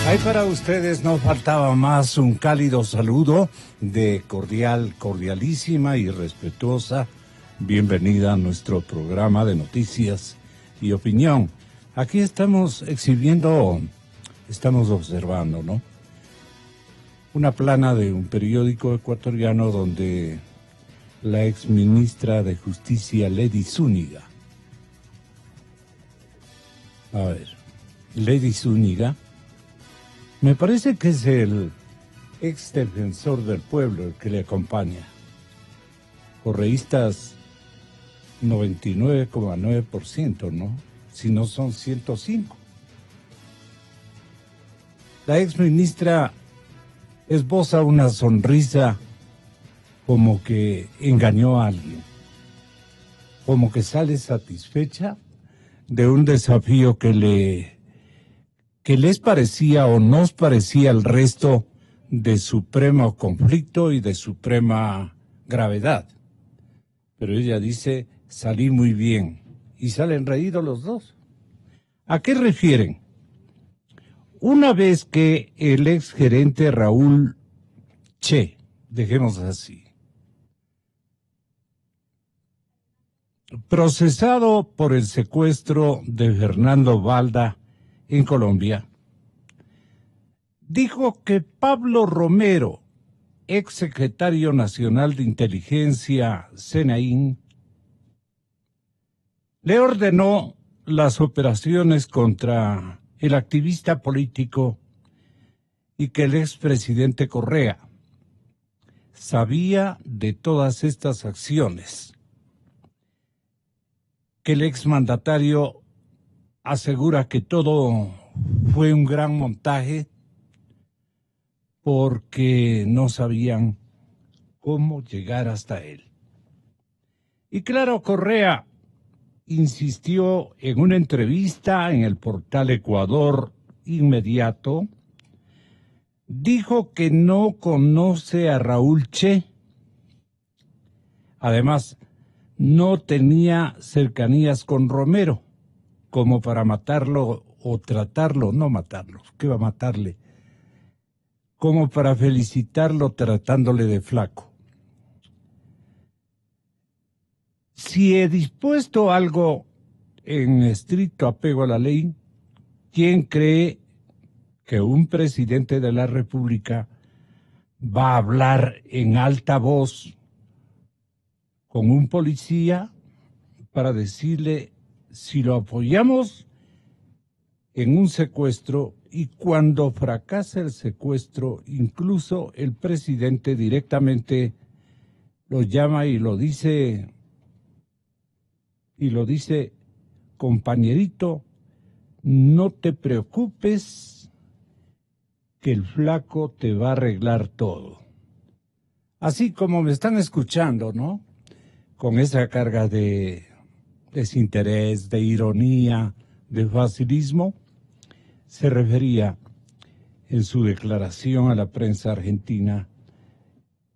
Ahí para ustedes no faltaba más un cálido saludo de cordialísima y respetuosa bienvenida a nuestro programa de noticias y opinión. Aquí estamos estamos observando, ¿no? Una plana de un periódico ecuatoriano donde la ex ministra de Justicia, Lady Zúñiga. A ver, Lady Zúñiga, me parece que es el ex defensor del pueblo el que le acompaña. Correístas 99,9%, ¿no? Si no son 105. La ex ministra esboza una sonrisa como que engañó a alguien, como que sale satisfecha de un desafío que les parecía o nos parecía al resto de supremo conflicto y de suprema gravedad. Pero ella dice, salí muy bien, y salen reídos los dos. ¿A qué refieren? Una vez que el exgerente Raúl Che, dejemos así, procesado por el secuestro de Fernando Valda en Colombia, dijo que Pablo Romero, ex secretario nacional de inteligencia SENAIN, le ordenó las operaciones contra el activista político y que el expresidente Correa sabía de todas estas acciones, que el exmandatario asegura que todo fue un gran montaje porque no sabían cómo llegar hasta él. Y claro, Correa insistió en una entrevista en el portal Ecuador Inmediato, dijo que no conoce a Raúl Che. Además, no tenía cercanías con Romero como para matarlo o tratarlo, no matarlo, ¿qué va a matarle? Como para felicitarlo tratándole de flaco. Si he dispuesto algo en estricto apego a la ley, ¿quién cree que un presidente de la República va a hablar en alta voz con un policía para decirle si lo apoyamos en un secuestro y cuando fracasa el secuestro, incluso el presidente directamente lo llama y lo dice, compañerito, no te preocupes que el flaco te va a arreglar todo? Así como me están escuchando, ¿no? Con esa carga de desinterés, de ironía, de facilismo, se refería en su declaración a la prensa argentina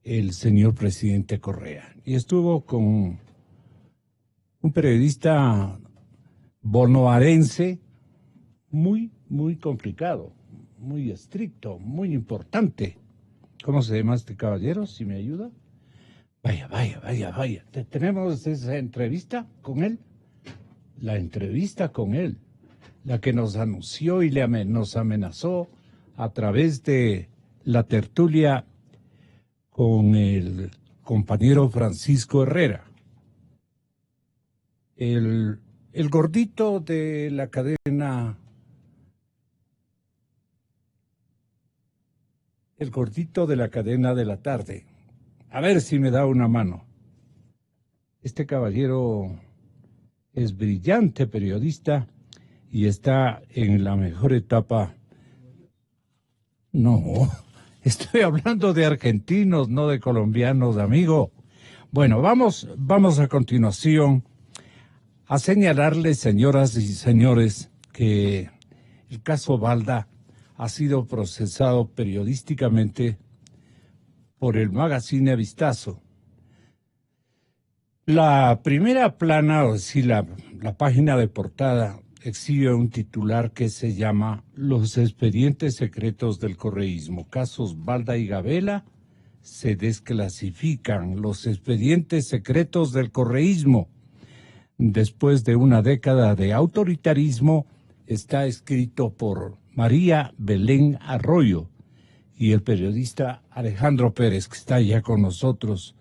el señor presidente Correa. Y estuvo con un periodista bonaerense muy complicado, muy estricto, muy importante. ¿Cómo se llama este caballero? Si me ayuda. Vaya. ¿Tenemos esa entrevista con él? La entrevista con él, la que nos anunció y nos amenazó a través de la tertulia con el compañero Francisco Herrera. El gordito de la cadena, de la tarde. A ver si me da una mano. Este caballero es brillante periodista y está en la mejor etapa. No, estoy hablando de argentinos, no de colombianos, amigo. Bueno, vamos a continuación a señalarles, señoras y señores, que el caso Valda ha sido procesado periodísticamente por el magazine Vistazo. La primera plana, o sí, la página de portada, exhibe un titular que se llama Los expedientes secretos del correísmo. Casos Balda y Gabela se desclasifican. Los expedientes secretos del correísmo. Después de una década de autoritarismo, está escrito por María Belén Arroyo y el periodista Alejandro Pérez, que está ya con nosotros.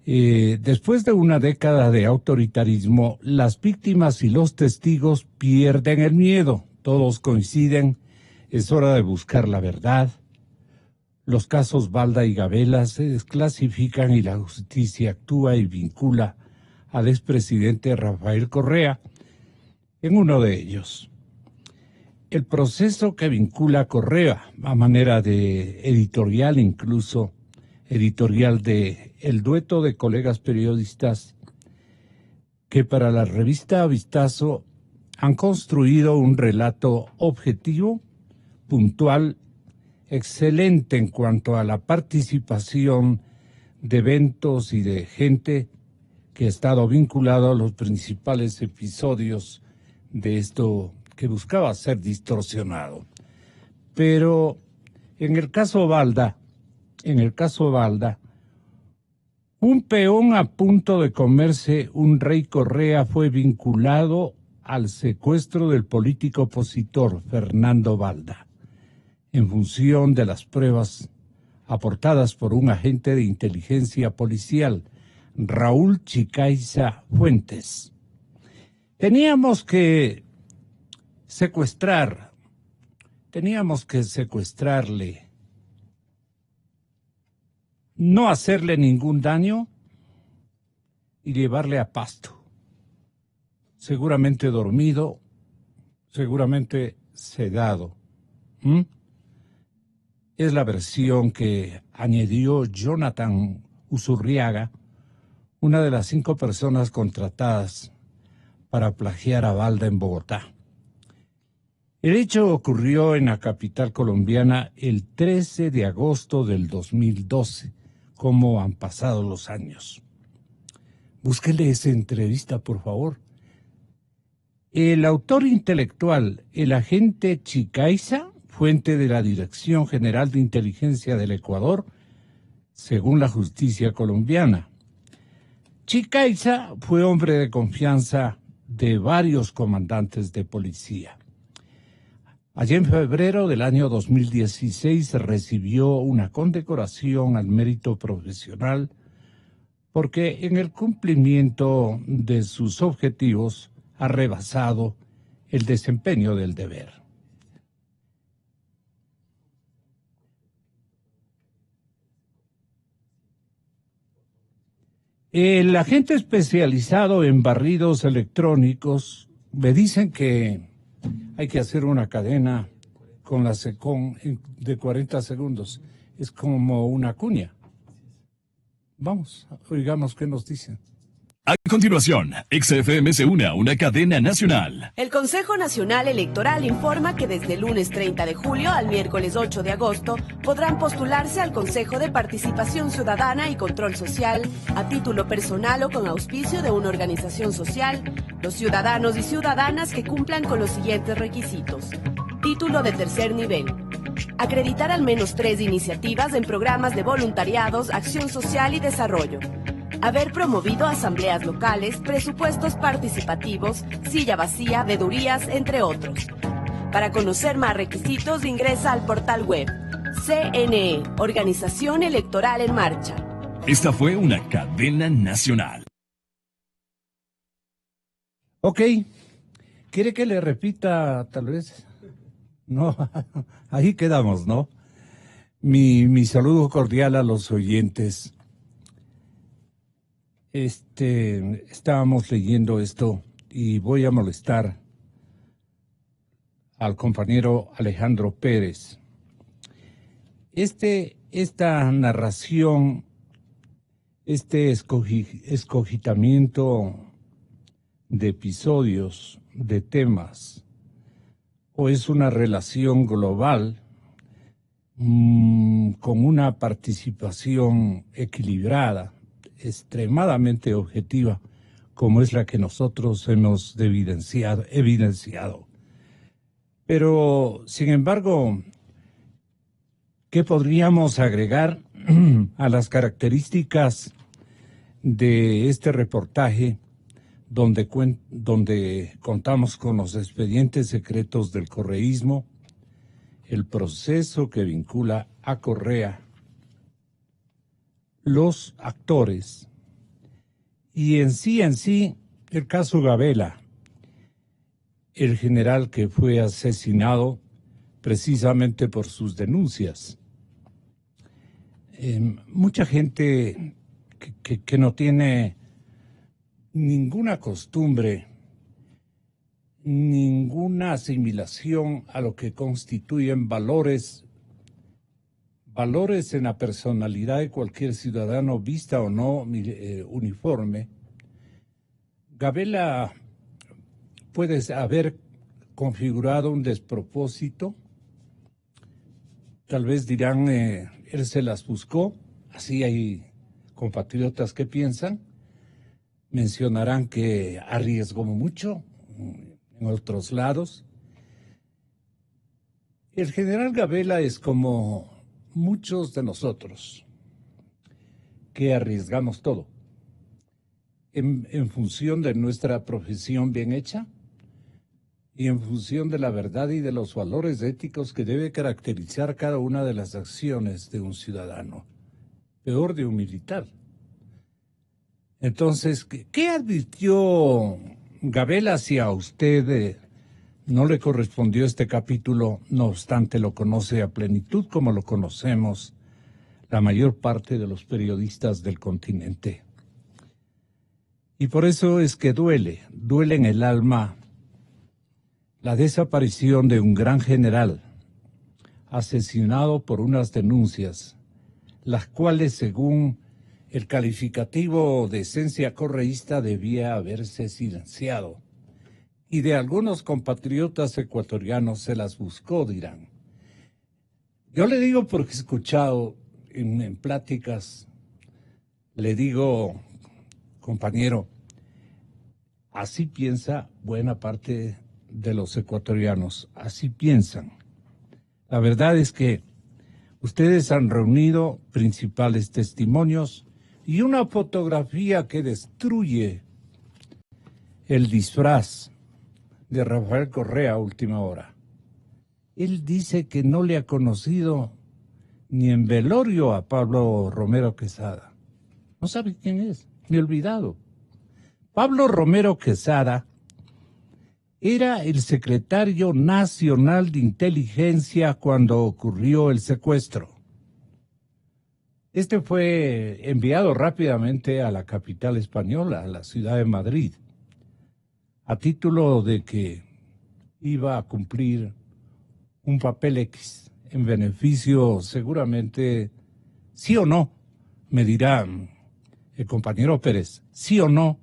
Después de una década de autoritarismo, las víctimas y los testigos pierden el miedo. Todos coinciden, es hora de buscar la verdad. Los casos Balda y Gabela se desclasifican y la justicia actúa y vincula al expresidente Rafael Correa en uno de ellos. El proceso que vincula a Correa, a manera de editorial incluso, editorial de el dueto de colegas periodistas que para la revista Vistazo han construido un relato objetivo, puntual, excelente en cuanto a la participación de eventos y de gente que ha estado vinculado a los principales episodios de esto que buscaba ser distorsionado. Pero en el caso Balda, un peón a punto de comerse un rey Correa fue vinculado al secuestro del político opositor Fernando Balda, en función de las pruebas aportadas por un agente de inteligencia policial, Raúl Chicaiza Fuentes. Teníamos que secuestrarle, no hacerle ningún daño y llevarle a Pasto, seguramente dormido, seguramente sedado. Es la versión que añadió Jonathan Usurriaga, una de las 5 personas contratadas para plagiar a Balda en Bogotá. El hecho ocurrió en la capital colombiana el 13 de agosto del 2012. ¿Cómo han pasado los años? Búsquele esa entrevista, por favor. El autor intelectual, el agente Chicaiza, fuente de la Dirección General de Inteligencia del Ecuador, según la justicia colombiana. Chicaiza fue hombre de confianza de varios comandantes de policía. Allá en febrero del año 2016 recibió una condecoración al mérito profesional porque en el cumplimiento de sus objetivos ha rebasado el desempeño del deber. El agente especializado en barridos electrónicos me dicen que hay que hacer una cadena con la SECON de 40 segundos. Es como una cuña. Vamos, oigamos qué nos dicen. A continuación, XFM se une a una cadena nacional. El Consejo Nacional Electoral informa que desde el lunes 30 de julio al miércoles 8 de agosto podrán postularse al Consejo de Participación Ciudadana y Control Social a título personal o con auspicio de una organización social los ciudadanos y ciudadanas que cumplan con los siguientes requisitos. Título de tercer nivel. Acreditar al menos 3 iniciativas en programas de voluntariados, acción social y desarrollo. Haber promovido asambleas locales, presupuestos participativos, silla vacía, veedurías, entre otros. Para conocer más requisitos, ingresa al portal web CNE, Organización Electoral en Marcha. Esta fue una cadena nacional. Ok. ¿Quiere que le repita tal vez? No, ahí quedamos, ¿no? Mi saludo cordial a los oyentes. Estábamos leyendo esto y voy a molestar al compañero Alejandro Pérez. Esta narración, escogitamiento de episodios, de temas, o es una relación global con una participación equilibrada, extremadamente objetiva, como es la que nosotros hemos evidenciado. Pero, sin embargo, ¿qué podríamos agregar a las características de este reportaje donde contamos con los expedientes secretos del correísmo, el proceso que vincula a Correa, los actores y en sí el caso Gabela, el general que fue asesinado precisamente por sus denuncias? Mucha gente que no tiene ninguna costumbre, ninguna asimilación a lo que constituyen valores en la personalidad de cualquier ciudadano, vista o no uniforme. Gabela puede haber configurado un despropósito. Tal vez dirán, él se las buscó, así hay compatriotas que piensan. Mencionarán que arriesgó mucho en otros lados. El general Gabela es como muchos de nosotros, que arriesgamos todo en función de nuestra profesión bien hecha y en función de la verdad y de los valores éticos que debe caracterizar cada una de las acciones de un ciudadano, peor de un militar. Entonces, ¿qué advirtió Gabela si a usted no le correspondió este capítulo? No obstante, lo conoce a plenitud como lo conocemos la mayor parte de los periodistas del continente. Y por eso es que duele en el alma la desaparición de un gran general asesinado por unas denuncias, las cuales, según el calificativo de esencia correísta, debía haberse silenciado. Y de algunos compatriotas ecuatorianos se las buscó, dirán. Yo le digo porque he escuchado en pláticas, le digo, compañero, así piensa buena parte de los ecuatorianos, así piensan. La verdad es que ustedes han reunido principales testimonios y una fotografía que destruye el disfraz de Rafael Correa a última hora. Él dice que no le ha conocido ni en velorio a Pablo Romero Quesada. No sabe quién es, ni olvidado. Pablo Romero Quesada era el secretario nacional de inteligencia cuando ocurrió el secuestro. Este fue enviado rápidamente a la capital española, a la ciudad de Madrid, a título de que iba a cumplir un papel X en beneficio, seguramente, sí o no, me dirá el compañero Pérez, sí o no,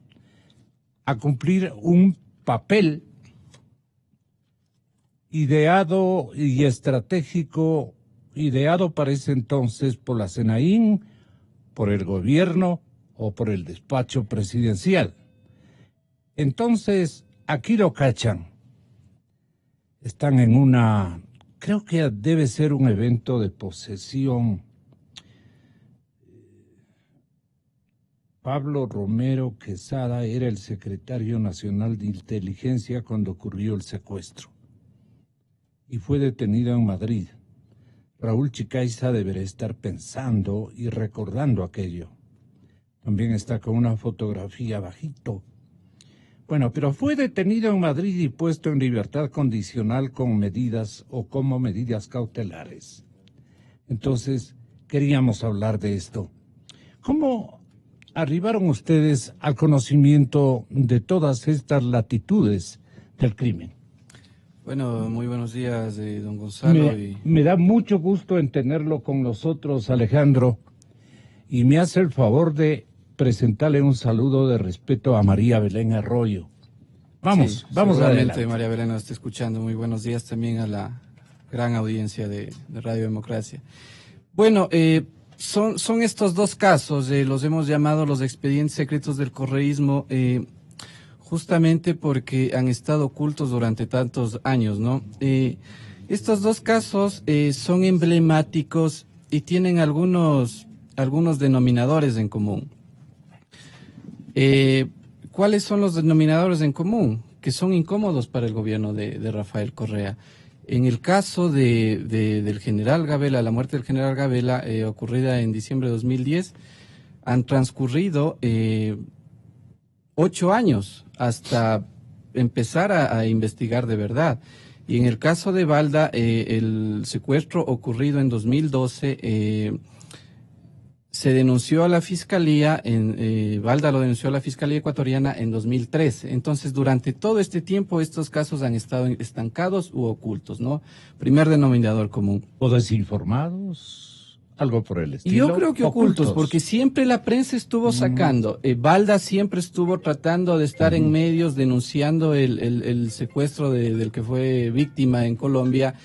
a cumplir un papel ideado y estratégico, ideado para ese entonces por la CNAIN, por el gobierno o por el despacho presidencial. Entonces, aquí lo cachan. Están en una, creo que debe ser un evento de posesión. Pablo Romero Quesada era el secretario nacional de inteligencia cuando ocurrió el secuestro y fue detenido en Madrid. Raúl Chicaiza deberá estar pensando y recordando aquello. También está con una fotografía bajito. Bueno, pero fue detenido en Madrid y puesto en libertad condicional con medidas o como medidas cautelares. Entonces, queríamos hablar de esto. ¿Cómo arribaron ustedes al conocimiento de todas estas latitudes del crimen? Bueno, muy buenos días, don Gonzalo. Me da mucho gusto en tenerlo con nosotros, Alejandro, y me hace el favor de presentarle un saludo de respeto a María Belén Arroyo. Vamos adelante. María Belén nos está escuchando. Muy buenos días también a la gran audiencia de Radio Democracia. Bueno, son estos dos casos, los hemos llamado los expedientes secretos del correísmo. justamente porque han estado ocultos durante tantos años, ¿no? Estos dos casos son emblemáticos y tienen algunos denominadores en común. ¿Cuáles son los denominadores en común? Que son incómodos para el gobierno de Rafael Correa. En el caso del general Gabela, la muerte del general Gabela, ocurrida en diciembre de 2010, han transcurrido 8 años hasta empezar a investigar de verdad. Y en el caso de Balda, el secuestro ocurrido en 2012, se denunció a la Fiscalía, Balda lo denunció a la Fiscalía ecuatoriana en 2013. Entonces, durante todo este tiempo, estos casos han estado estancados u ocultos, ¿no? Primer denominador común. ¿O desinformados? Algo por el estilo. Y yo creo que ocultos, porque siempre la prensa estuvo sacando. Balda siempre estuvo tratando de estar en medios denunciando el secuestro del que fue víctima en Colombia.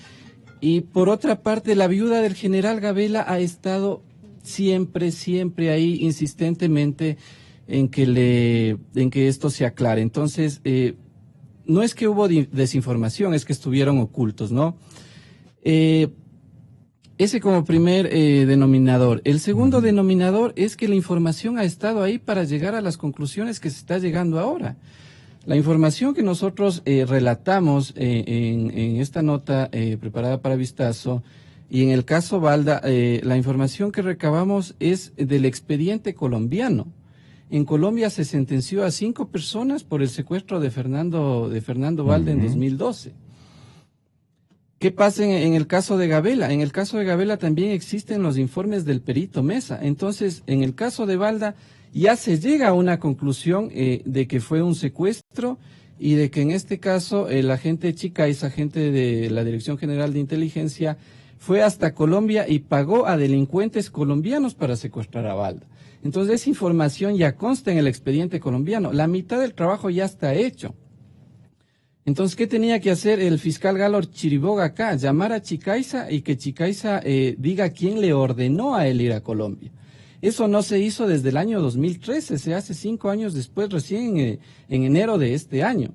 Y por otra parte, la viuda del general Gabela ha estado siempre ahí insistentemente en que esto se aclare. Entonces, no es que hubo desinformación, es que estuvieron ocultos, ¿no? Ese como primer denominador. El segundo denominador es que la información ha estado ahí para llegar a las conclusiones que se está llegando ahora. La información que nosotros relatamos en esta nota preparada para Vistazo, y en el caso Balda, la información que recabamos es del expediente colombiano. En Colombia se sentenció a 5 personas por el secuestro de Fernando Balda en 2012. ¿Qué pasa en el caso de Gabela? En el caso de Gabela también existen los informes del perito Mesa. Entonces, en el caso de Balda ya se llega a una conclusión de que fue un secuestro y de que en este caso el agente Chicaiza, agente de la Dirección General de Inteligencia, fue hasta Colombia y pagó a delincuentes colombianos para secuestrar a Balda. Entonces, esa información ya consta en el expediente colombiano. La mitad del trabajo ya está hecho. Entonces, ¿qué tenía que hacer el fiscal Galo Chiriboga acá? Llamar a Chicaiza y que Chicaiza diga quién le ordenó a él ir a Colombia. Eso no se hizo desde el año 2013, se hace 5 años después, recién en enero de este año.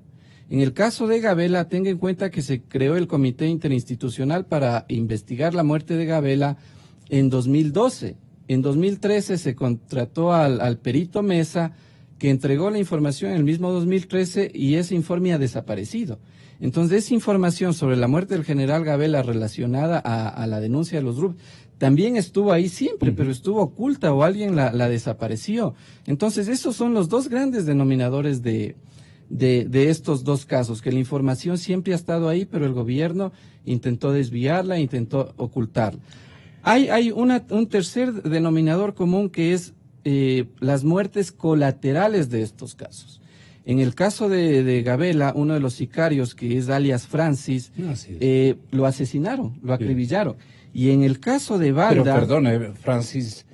En el caso de Gabela, tenga en cuenta que se creó el Comité Interinstitucional para investigar la muerte de Gabela en 2012. En 2013 se contrató al perito Mesa, que entregó la información en el mismo 2013 y ese informe ha desaparecido. Entonces, esa información sobre la muerte del general Gabela relacionada a la denuncia de los grupos también estuvo ahí siempre, pero estuvo oculta o alguien la desapareció. Entonces, esos son los dos grandes denominadores de estos dos casos, que la información siempre ha estado ahí, pero el gobierno intentó desviarla, intentó ocultarla. Hay un tercer denominador común que es las muertes colaterales de estos casos. En el caso de Gabela, uno de los sicarios, que es alias Francis, lo asesinaron, lo acribillaron. Y en el caso de Balda... Pero perdone, Francis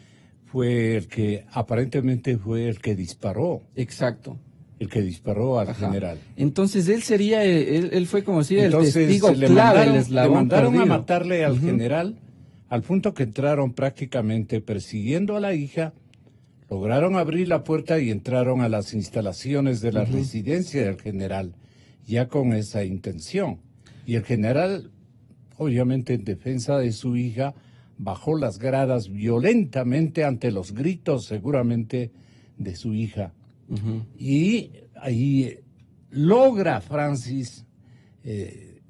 fue el que, aparentemente fue el que disparó. Exacto. El que disparó al general. Entonces él sería, él fue como si el testigo clave, le mandaron a matarle al general, al punto que entraron prácticamente persiguiendo a la hija. Lograron abrir la puerta y entraron a las instalaciones de la residencia del general, ya con esa intención. Y el general, obviamente en defensa de su hija, bajó las gradas violentamente ante los gritos, seguramente, de su hija. Y ahí logra Francis,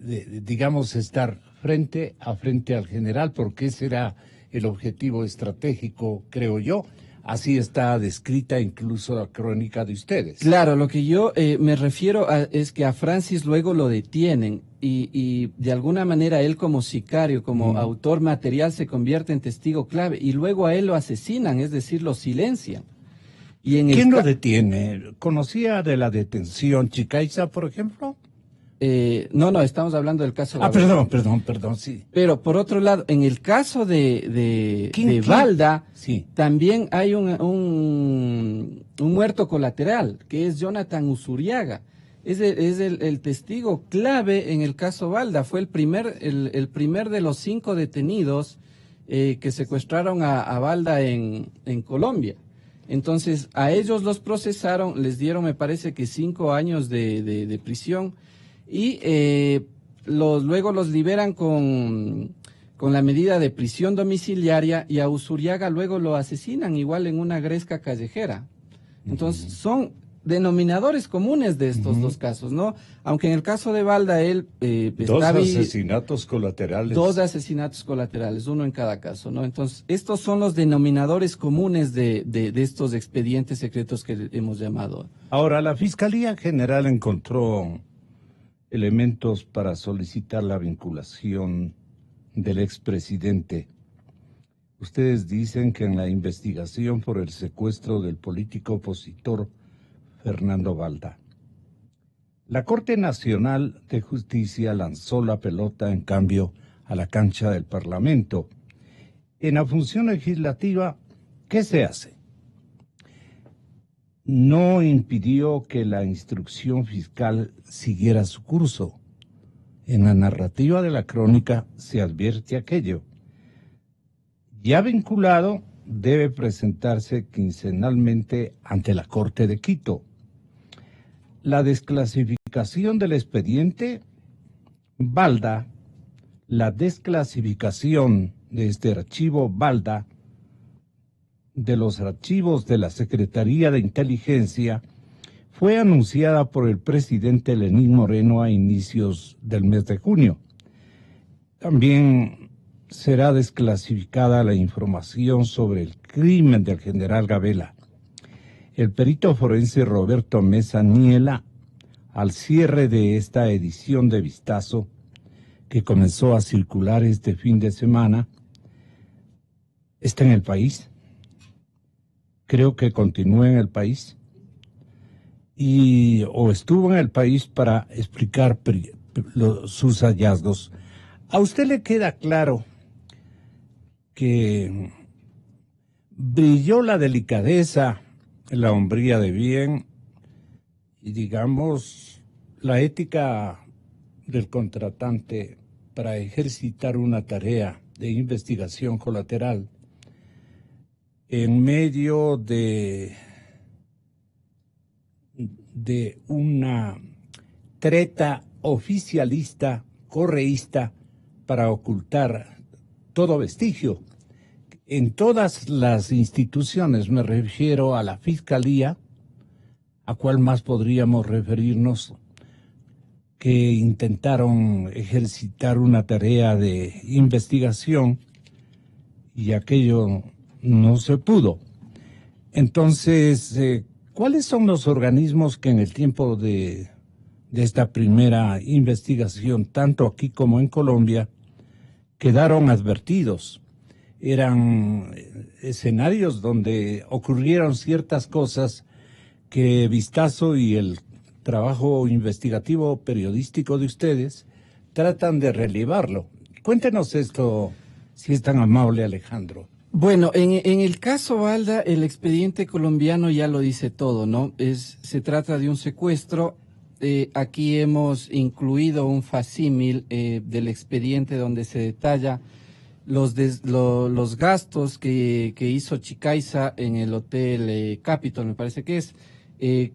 digamos, estar frente a frente al general, porque ese era el objetivo estratégico, creo yo. Así está descrita incluso la crónica de ustedes. Claro, lo que yo me refiero es que a Francis luego lo detienen y de alguna manera él como sicario, como autor material, se convierte en testigo clave y luego a él lo asesinan, es decir, lo silencian. Y en ¿Quién lo detiene? ¿Conocía de la detención Chicaiza, por ejemplo? No, estamos hablando del caso de perdón, sí. Pero por otro lado, en el caso de Balda, sí, también hay un muerto colateral, que es Jonathan Usuriaga. Es el testigo clave en el caso Balda. Fue el primer de los 5 detenidos que secuestraron a Balda en Colombia. Entonces, a ellos los procesaron, les dieron, me parece que 5 años de prisión y luego los liberan con la medida de prisión domiciliaria, y a Usuriaga luego lo asesinan igual en una gresca callejera. Entonces, son denominadores comunes de estos dos casos, ¿no? Aunque en el caso de Balda, él dos asesinatos colaterales. 2 asesinatos colaterales, 1 en cada caso, ¿no? Entonces, estos son los denominadores comunes de estos expedientes secretos que hemos llamado. Ahora, la Fiscalía General encontró elementos para solicitar la vinculación del expresidente. Ustedes dicen que en la investigación por el secuestro del político opositor Fernando Balda, la Corte Nacional de Justicia lanzó la pelota, en cambio, a la cancha del Parlamento. En la función legislativa, ¿qué se hace? No impidió que la instrucción fiscal siguiera su curso. En la narrativa de la crónica se advierte aquello. Ya vinculado, debe presentarse quincenalmente ante la Corte de Quito. La desclasificación del expediente Balda, la desclasificación de este archivo Balda, de los archivos de la Secretaría de Inteligencia, fue anunciada por el presidente Lenín Moreno a inicios del mes de junio. También será desclasificada la información sobre el crimen del general Gabela. El perito forense Roberto Mesa niela, al cierre de esta edición de Vistazo, que comenzó a circular este fin de semana, está en el país. Creo que continúa en el país. O estuvo en el país para explicar sus hallazgos. ¿A usted le queda claro que brilló la delicadeza, la hombría de bien y, digamos, la ética del contratante para ejercitar una tarea de investigación colateral en medio de una treta oficialista, correísta, para ocultar todo vestigio? En todas las instituciones, me refiero a la Fiscalía, ¿a cuál más podríamos referirnos?, que intentaron ejercitar una tarea de investigación y aquello no se pudo. Entonces, ¿cuáles son los organismos que en el tiempo de esta primera investigación, tanto aquí como en Colombia, quedaron advertidos? Eran escenarios donde ocurrieron ciertas cosas que Vistazo y el trabajo investigativo periodístico de ustedes tratan de relevarlo. Cuéntenos esto, si es tan amable, Alejandro. Bueno, en el caso Balda, el expediente colombiano ya lo dice todo, ¿no? Se trata de un secuestro. Aquí hemos incluido un facímil del expediente donde se detalla los gastos que hizo Chicaiza en el Hotel Capitol, me parece que es,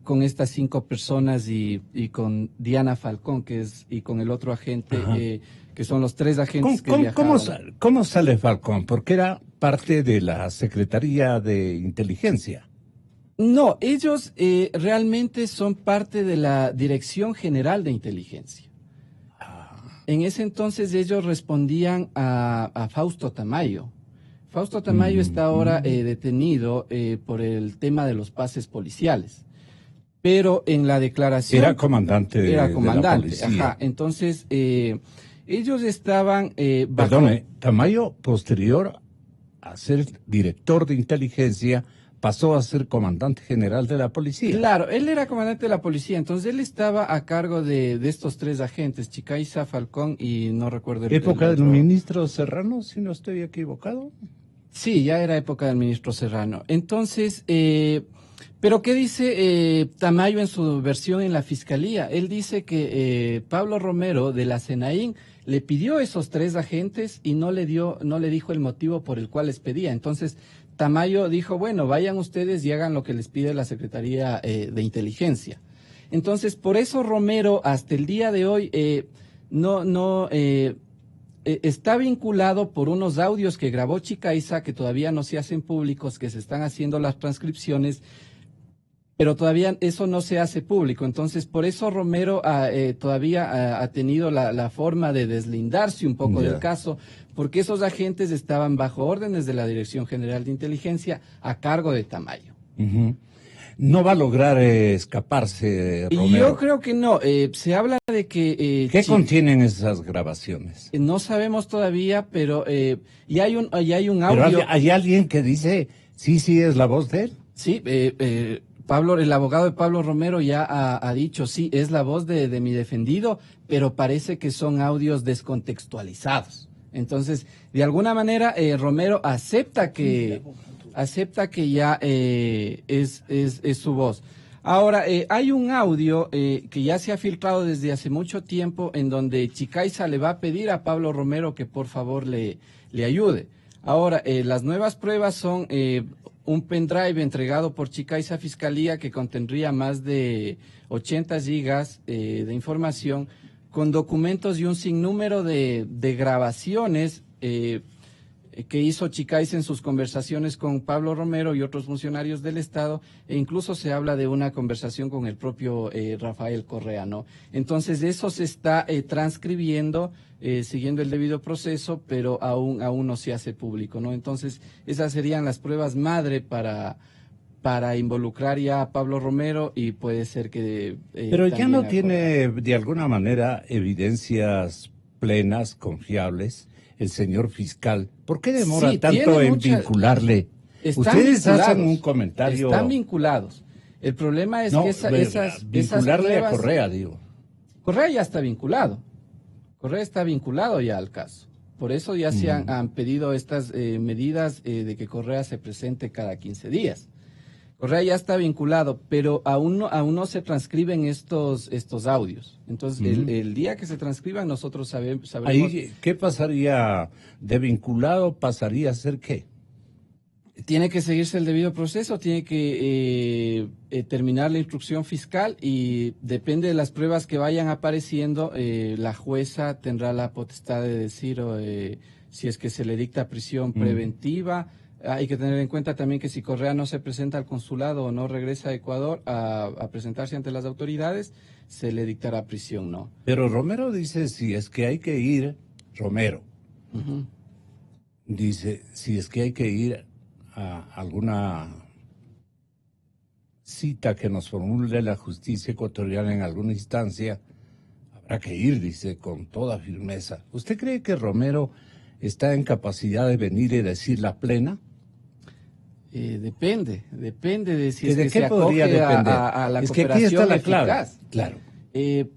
con estas 5 personas y con Diana Falcón, y con el otro agente, que son los 3 agentes que viajaron. ¿Cómo sale Falcón? Porque era parte de la Secretaría de Inteligencia. No, ellos realmente son parte de la Dirección General de Inteligencia. En ese entonces ellos respondían a Fausto Tamayo. Fausto Tamayo está ahora detenido por el tema de los pases policiales. Pero en la declaración... Era comandante de la policía. Ajá. Entonces, ellos estaban... Perdone, Tamayo, posterior a ser director de inteligencia, pasó a ser comandante general de la policía. Claro, él era comandante de la policía, entonces él estaba a cargo de estos 3 agentes, Chicaiza, Falcón y no recuerdo el ¿Época otro. del ministro Serrano, si no estoy equivocado? Sí, ya era época del ministro Serrano. Entonces, pero ¿qué dice Tamayo en su versión en la Fiscalía? Él dice que Pablo Romero de la Senaín le pidió esos 3 agentes y no le dijo el motivo por el cual les pedía. Entonces, Tamayo dijo, bueno, vayan ustedes y hagan lo que les pide la Secretaría de Inteligencia. Entonces, por eso Romero, hasta el día de hoy, está vinculado por unos audios que grabó Chicaiza, que todavía no se hacen públicos, que se están haciendo las transcripciones, pero todavía eso no se hace público. Entonces, por eso Romero todavía ha tenido la forma de deslindarse un poco del caso, porque esos agentes estaban bajo órdenes de la Dirección General de Inteligencia a cargo de Tamayo. No va a lograr escaparse, Romero. Yo creo que no. Se habla de que... ¿Qué contienen esas grabaciones? No sabemos todavía, pero y hay un Pero audio. hay alguien que dice, sí, es la voz de él. Sí, Pablo, el abogado de Pablo Romero ya ha dicho, sí, es la voz de mi defendido, pero parece que son audios descontextualizados. Entonces, de alguna manera, Romero acepta que ya es su voz. Ahora, hay un audio que ya se ha filtrado desde hace mucho tiempo en donde Chicaiza le va a pedir a Pablo Romero que por favor le ayude. Ahora, las nuevas pruebas son un pendrive entregado por Chicaiza a Fiscalía que contendría más de 80 gigas de información con documentos y un sinnúmero de grabaciones que hizo Chicaiza en sus conversaciones con Pablo Romero y otros funcionarios del Estado, e incluso se habla de una conversación con el propio Rafael Correa, ¿no? Entonces eso se está transcribiendo, siguiendo el debido proceso, pero aún no se hace público, ¿no? Entonces esas serían las pruebas madre para involucrar ya a Pablo Romero y puede ser que... pero ya no tiene de alguna manera evidencias plenas, confiables, el señor fiscal. ¿Por qué demora tanto en vincularle? Ustedes hacen un comentario... Están vinculados. El problema es que esas vincularle pruebas, a Correa, digo. Correa ya está vinculado. Correa está vinculado ya al caso. Por eso ya se han pedido estas medidas de que Correa se presente cada 15 días. Correa ya está vinculado, pero aún no se transcriben estos audios. Entonces, el día que se transcriban, nosotros sabremos... Ahí, ¿qué pasaría de vinculado? ¿Pasaría a ser qué? Tiene que seguirse el debido proceso, tiene que terminar la instrucción fiscal y depende de las pruebas que vayan apareciendo, la jueza tendrá la potestad de decir si es que se le dicta prisión preventiva. Hay que tener en cuenta también que si Correa no se presenta al consulado o no regresa a Ecuador a presentarse ante las autoridades, se le dictará prisión, ¿no? Pero Romero dice, si es que hay que ir, dice, si es que hay que ir a alguna cita que nos formule la justicia ecuatoriana en alguna instancia, habrá que ir, dice, con toda firmeza. ¿Usted cree que Romero está en capacidad de venir y decir la plena? Depende de si es ¿De que qué se podría acoge depender? a la Es que aquí cooperación está la eficaz. clave. Claro.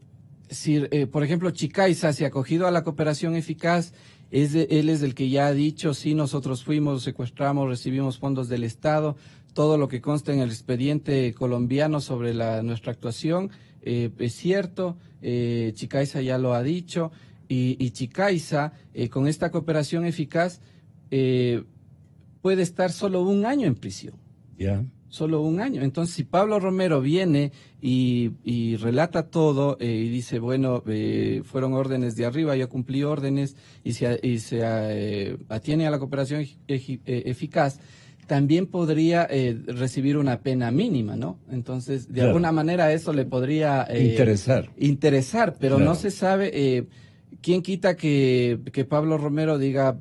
Si, por ejemplo, Chicaiza se ha acogido a la cooperación eficaz, él es el que ya ha dicho, sí, nosotros fuimos, secuestramos, recibimos fondos del Estado, todo lo que consta en el expediente colombiano sobre nuestra actuación es cierto, Chicaiza ya lo ha dicho, y Chicaiza, con esta cooperación eficaz, puede estar solo 1 año en prisión. Ya. Solo 1 año. Entonces, si Pablo Romero viene y relata todo y dice, bueno, fueron órdenes de arriba, yo cumplí órdenes y se atiene a la cooperación eficaz, también podría recibir una pena mínima, ¿no? Entonces, de alguna manera eso le podría interesar, pero no se sabe. ¿Quién quita que Pablo Romero diga...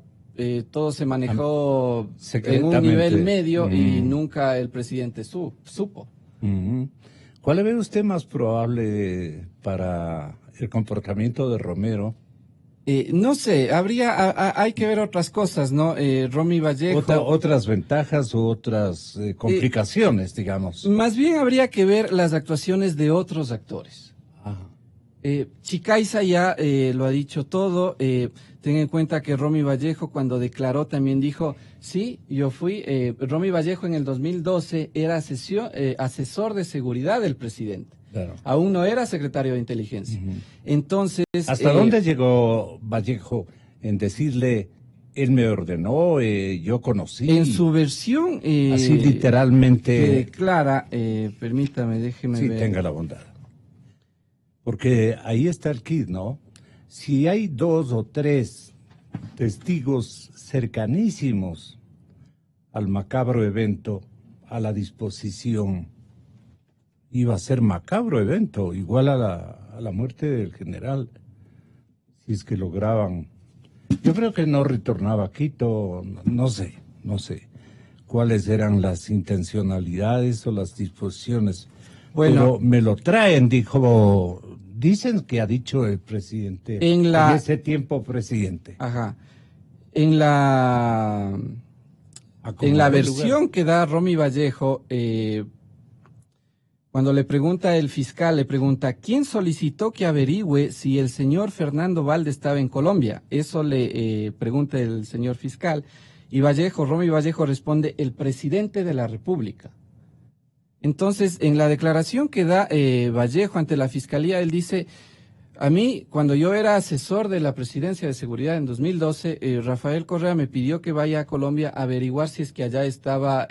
todo se manejó en un nivel medio y nunca el presidente supo? ¿Cuál ve usted más probable para el comportamiento de Romero? No sé, hay que ver otras cosas, ¿no? Romy Vallejo... Otras ventajas u otras complicaciones, digamos. Más bien habría que ver las actuaciones de otros actores. Chicaiza ya lo ha dicho todo. Ten en cuenta que Romy Vallejo cuando declaró también dijo, sí, yo fui. Romy Vallejo en el 2012 era asesor de seguridad del presidente. Claro. Aún no era secretario de inteligencia. Entonces... ¿Hasta dónde llegó Vallejo en decirle, él me ordenó, yo conocí? En su versión... así literalmente... clara, permítame, déjeme sí, ver. tenga la bondad. Porque ahí está el kit, ¿no? Si hay 2 o 3 testigos cercanísimos al macabro evento, a la disposición, iba a ser macabro evento, igual a la muerte del general, si es que lograban. Yo creo que no retornaba a Quito, no sé cuáles eran las intencionalidades o las disposiciones. Bueno, pero me lo traen, dicen que ha dicho el presidente, en ese tiempo presidente. Ajá. En la versión que da Romy Vallejo, cuando le pregunta el fiscal, le pregunta, ¿quién solicitó que averigüe si el señor Fernando Valde estaba en Colombia? Eso le pregunta el señor fiscal. Y Romy Vallejo responde, el presidente de la República. Entonces, en la declaración que da Vallejo ante la fiscalía, él dice, a mí, cuando yo era asesor de la Presidencia de Seguridad en 2012, Rafael Correa me pidió que vaya a Colombia a averiguar si es que allá estaba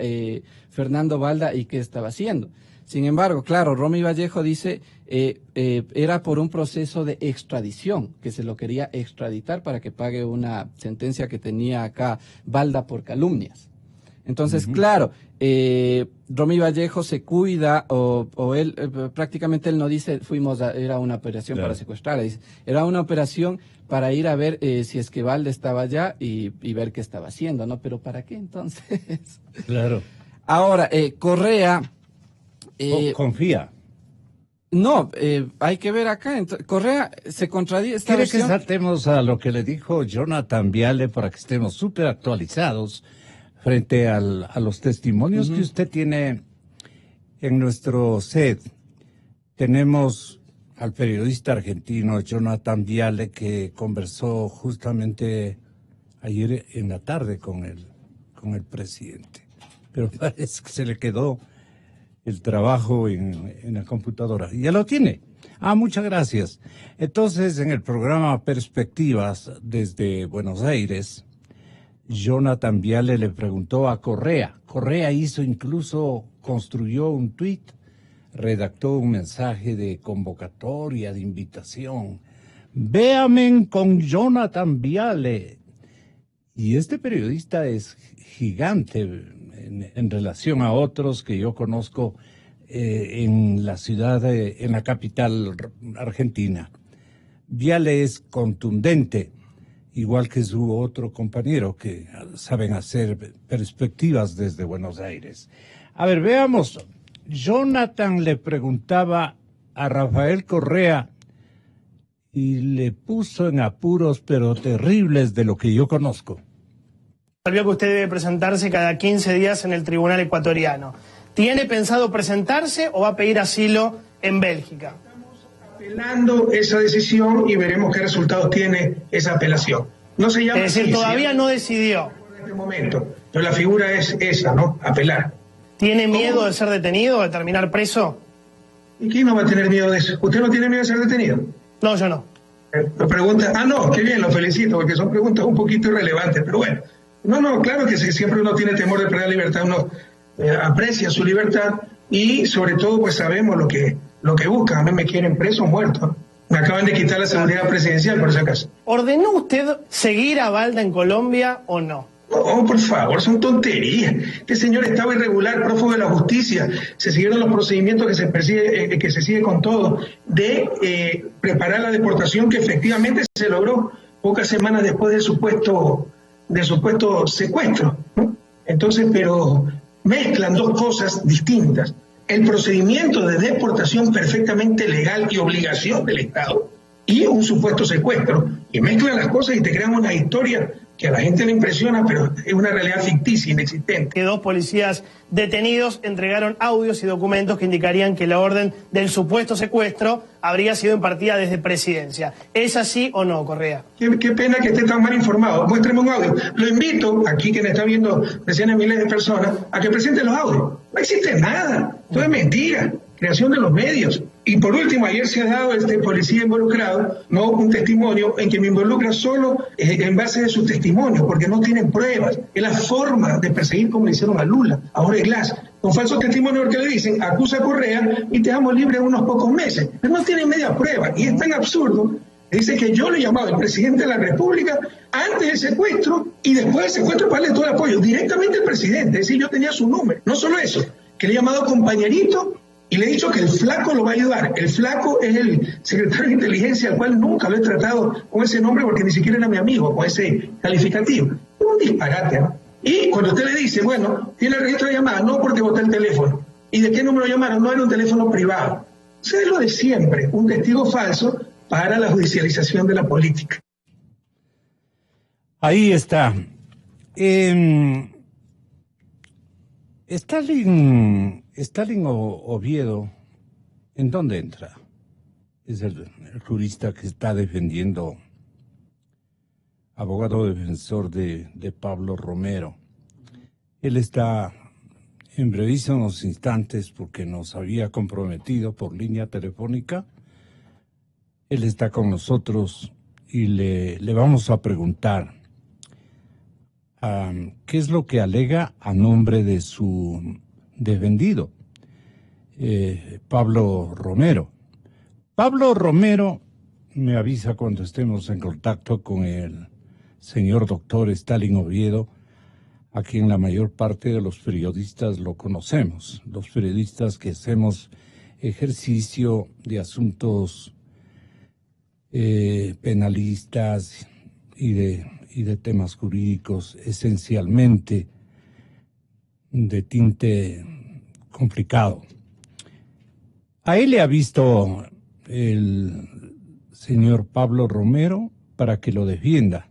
Fernando Valda y qué estaba haciendo. Sin embargo, claro, Romy Vallejo dice, era por un proceso de extradición, que se lo quería extraditar para que pague una sentencia que tenía acá Valda por calumnias. Entonces, claro, Romy Vallejo se cuida, o él, prácticamente él no dice, era una operación para secuestrar, dice, era una operación para ir a ver si es que Valde estaba allá y ver qué estaba haciendo, ¿no? Pero ¿para qué entonces? Claro. Ahora, Correa... confía. No, hay que ver acá, Correa se contradice. ¿Quiere que saltemos a lo que le dijo Jonathan Viale para que estemos súper actualizados frente a los testimonios que usted tiene en nuestro set? Tenemos al periodista argentino Jonathan Viale, que conversó justamente ayer en la tarde con el presidente. Pero parece que se le quedó el trabajo en la computadora. Ya lo tiene. Muchas gracias. Entonces, en el programa Perspectivas desde Buenos Aires, Jonathan Viale le preguntó a Correa. Correa construyó un tuit, redactó un mensaje de convocatoria, de invitación. Véame con Jonathan Viale. Y este periodista es gigante en relación a otros que yo conozco en la ciudad, en la capital argentina. Viale es contundente, igual que su otro compañero, que saben hacer perspectivas desde Buenos Aires. A ver, veamos. Jonathan le preguntaba a Rafael Correa y le puso en apuros, pero terribles, de lo que yo conozco. Sabía que usted debe presentarse cada 15 días en el tribunal ecuatoriano. ¿Tiene pensado presentarse o va a pedir asilo en Bélgica? Estamos apelando esa decisión y veremos qué resultados tiene esa apelación. No se llama es decir, todavía no decidió. En este momento, pero la figura es esa, ¿no? Apelar. ¿Tiene miedo de ser detenido, de terminar preso? ¿Y quién no va a tener miedo de eso? ¿Usted no tiene miedo de ser detenido? No, yo no. Me pregunta, no, qué bien, lo felicito, porque son preguntas un poquito irrelevantes, pero bueno. No, claro que siempre uno tiene temor de perder la libertad, uno aprecia su libertad y sobre todo pues sabemos lo que buscan. A mí me quieren preso o muerto. Me acaban de quitar la seguridad presidencial por si acaso. ¿Ordenó usted seguir a Valda en Colombia o no? No, por favor, son tonterías. Este señor estaba irregular, prófugo de la justicia. Se siguieron los procedimientos que se sigue con todo, de preparar la deportación que efectivamente se logró pocas semanas después del supuesto secuestro, ¿no? Entonces, pero mezclan dos cosas distintas. El procedimiento de deportación perfectamente legal y obligación del Estado y un supuesto secuestro. Y mezclan las cosas y te crean una historia que a la gente le impresiona, pero es una realidad ficticia, inexistente. Que 2 policías detenidos entregaron audios y documentos que indicarían que la orden del supuesto secuestro habría sido impartida desde Presidencia. ¿Es así o no, Correa? Qué pena que esté tan mal informado. Muéstreme un audio. Lo invito, aquí quien está viendo decenas de miles de personas, a que presente los audios. No existe nada. Todo es mentira. Creación de los medios. Y por último, ayer se ha dado este policía involucrado, no un testimonio en que me involucra solo en base de su testimonio, porque no tienen pruebas. Es la forma de perseguir como le hicieron a Lula, a Jorge Glass, con falsos testimonios que le dicen, acusa a Correa y te damos libre unos pocos meses. Pero no tienen media prueba y es tan absurdo. Dice que yo le llamaba al presidente de la República antes del secuestro y después del secuestro para darle todo el apoyo, directamente al presidente. Es decir, yo tenía su número. No solo eso, que le he llamado compañerito y le he dicho que el flaco lo va a ayudar. El flaco es el secretario de inteligencia, al cual nunca lo he tratado con ese nombre porque ni siquiera era mi amigo, con ese calificativo. Es un disparate, ¿no? Y cuando usted le dice, bueno, tiene el registro de llamadas, no porque boté el teléfono. ¿Y de qué número llamaron? No era un teléfono privado. Eso es lo de siempre, un testigo falso para la judicialización de la política. Ahí está. Stalin Oviedo, ¿en dónde entra? Es el jurista que está defendiendo, abogado defensor de Pablo Romero. Él está en brevísimos instantes, porque nos había comprometido por línea telefónica. Él está con nosotros y le vamos a preguntar qué es lo que alega a nombre de su defendido, Pablo Romero. Pablo Romero me avisa cuando estemos en contacto con el señor doctor Stalin Oviedo, a quien la mayor parte de los periodistas lo conocemos, los periodistas que hacemos ejercicio de asuntos penalistas y de temas jurídicos, esencialmente de tinte complicado. A él le ha visto el señor Pablo Romero para que lo defienda.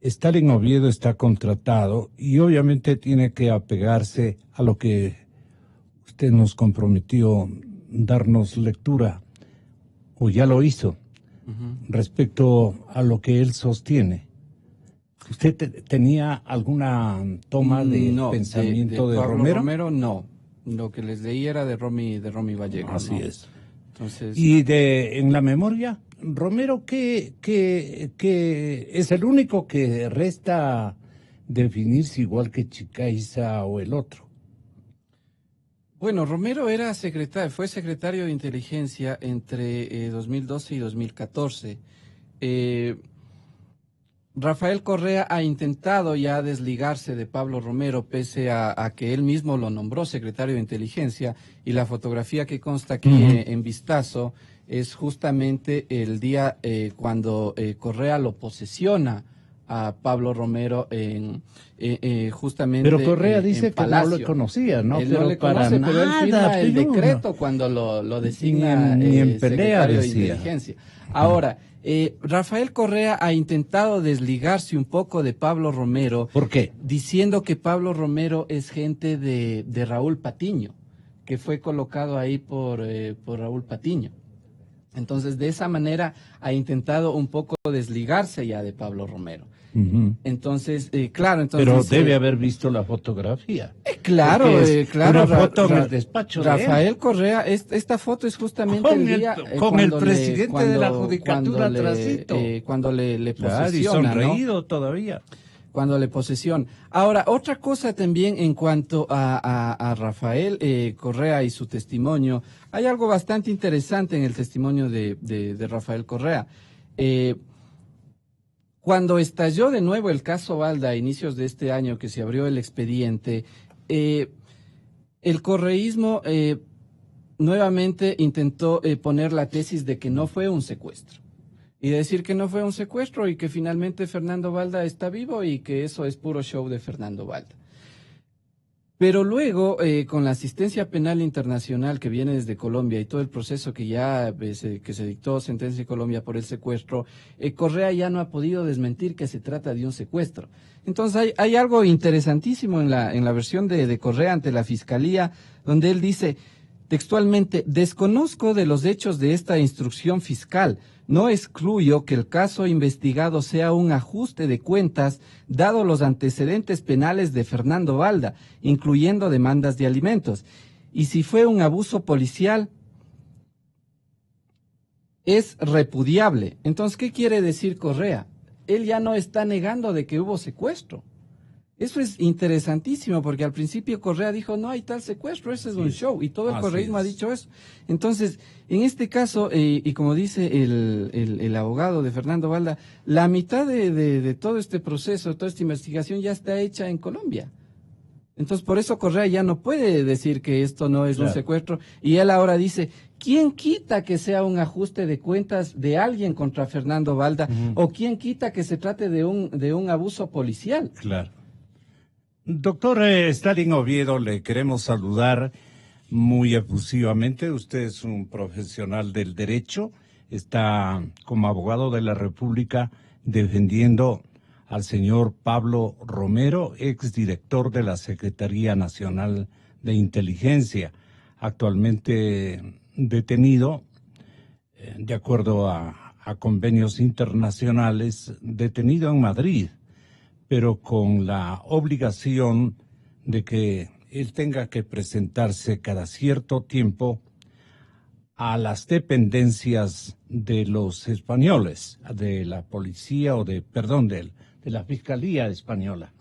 Stalin Oviedo está contratado y obviamente tiene que apegarse a lo que usted nos comprometió darnos lectura, o ya lo hizo, respecto a lo que él sostiene. ¿Usted tenía alguna toma de pensamiento de Pablo Romero? Romero no. Lo que les leí era de Romy Vallejo. Así ¿no? es. Entonces, Y en la memoria, Romero, que es el único que resta definirse igual que Chicaiza o el otro. bueno, Romero fue secretario de inteligencia entre 2012 y 2014. Rafael Correa ha intentado ya desligarse de Pablo Romero, pese a que él mismo lo nombró secretario de inteligencia, y la fotografía que consta aquí en vistazo es justamente el día cuando Correa lo posesiona a Pablo Romero justamente. Pero Correa dice que no lo conocía, ¿no? Él pero no le conoce, pero él firma el decreto cuando lo designa ni en pelea secretario de decía. inteligencia. Ahora, Rafael Correa ha intentado desligarse un poco de Pablo Romero. ¿Por qué? Diciendo que Pablo Romero es gente de Raúl Patiño, que fue colocado ahí por Raúl Patiño. Entonces, de esa manera ha intentado un poco desligarse ya de Pablo Romero. Entonces, claro, pero debe haber visto la fotografía. Claro, claro. Una foto en el despacho Rafael de él. Correa, esta foto es justamente Con el día con el presidente de la judicatura atrásito. Cuando le Claro, posesiona, y sonreído todavía. Cuando le posesiona. Ahora, otra cosa también en cuanto a Rafael Correa y su testimonio, hay algo bastante interesante en el testimonio de Rafael Correa. Cuando estalló de nuevo el caso Balda a inicios de este año, que se abrió el expediente, el correísmo nuevamente intentó poner la tesis de que no fue un secuestro. Y decir que no fue un secuestro y que finalmente Fernando Balda está vivo y que eso es puro show de Fernando Balda. Pero luego, con la asistencia penal internacional que viene desde Colombia y todo el proceso que ya que se dictó sentencia en Colombia por el secuestro, Correa ya no ha podido desmentir que se trata de un secuestro. Entonces hay algo interesantísimo en la versión de Correa ante la Fiscalía, donde él dice textualmente: desconozco de los hechos de esta instrucción fiscal. No excluyo que el caso investigado sea un ajuste de cuentas, dado los antecedentes penales de Fernando Balda, incluyendo demandas de alimentos. Y si fue un abuso policial, es repudiable. Entonces, ¿qué quiere decir Correa? Él ya no está negando de que hubo secuestro. Eso es interesantísimo, porque al principio Correa dijo, no hay tal secuestro, ese es un show, y todo el correísmo ha dicho eso. Entonces, en este caso, y como dice el abogado de Fernando Valda, la mitad de todo este proceso, toda esta investigación ya está hecha en Colombia. Entonces, por eso Correa ya no puede decir que esto no es un secuestro, y él ahora dice, ¿quién quita que sea un ajuste de cuentas de alguien contra Fernando Valda? ¿O quién quita que se trate de un abuso policial? Claro. Doctor Stalin Oviedo, le queremos saludar muy efusivamente. Usted es un profesional del derecho, está como abogado de la República defendiendo al señor Pablo Romero, exdirector de la Secretaría Nacional de Inteligencia, actualmente detenido, de acuerdo a convenios internacionales, detenido en Madrid, pero con la obligación de que él tenga que presentarse cada cierto tiempo a las dependencias de los españoles, de la policía de la Fiscalía Española.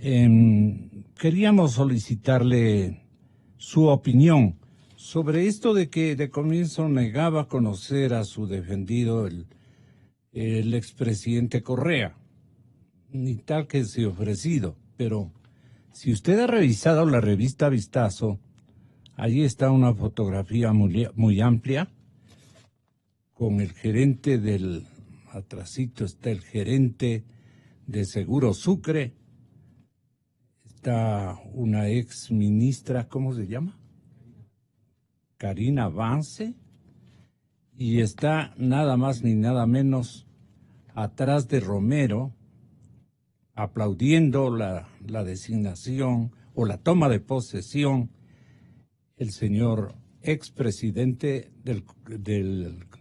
Queríamos solicitarle su opinión sobre esto de que de comienzo negaba conocer a su defendido, el expresidente Correa, ni tal que se ha ofrecido, pero si usted ha revisado la revista Vistazo, allí está una fotografía muy amplia con el gerente atrasito está el gerente de Seguro Sucre, está una ex ministra, ¿cómo se llama? Karina Vance, y está nada más ni nada menos atrás de Romero, aplaudiendo la designación o la toma de posesión, el señor expresidente del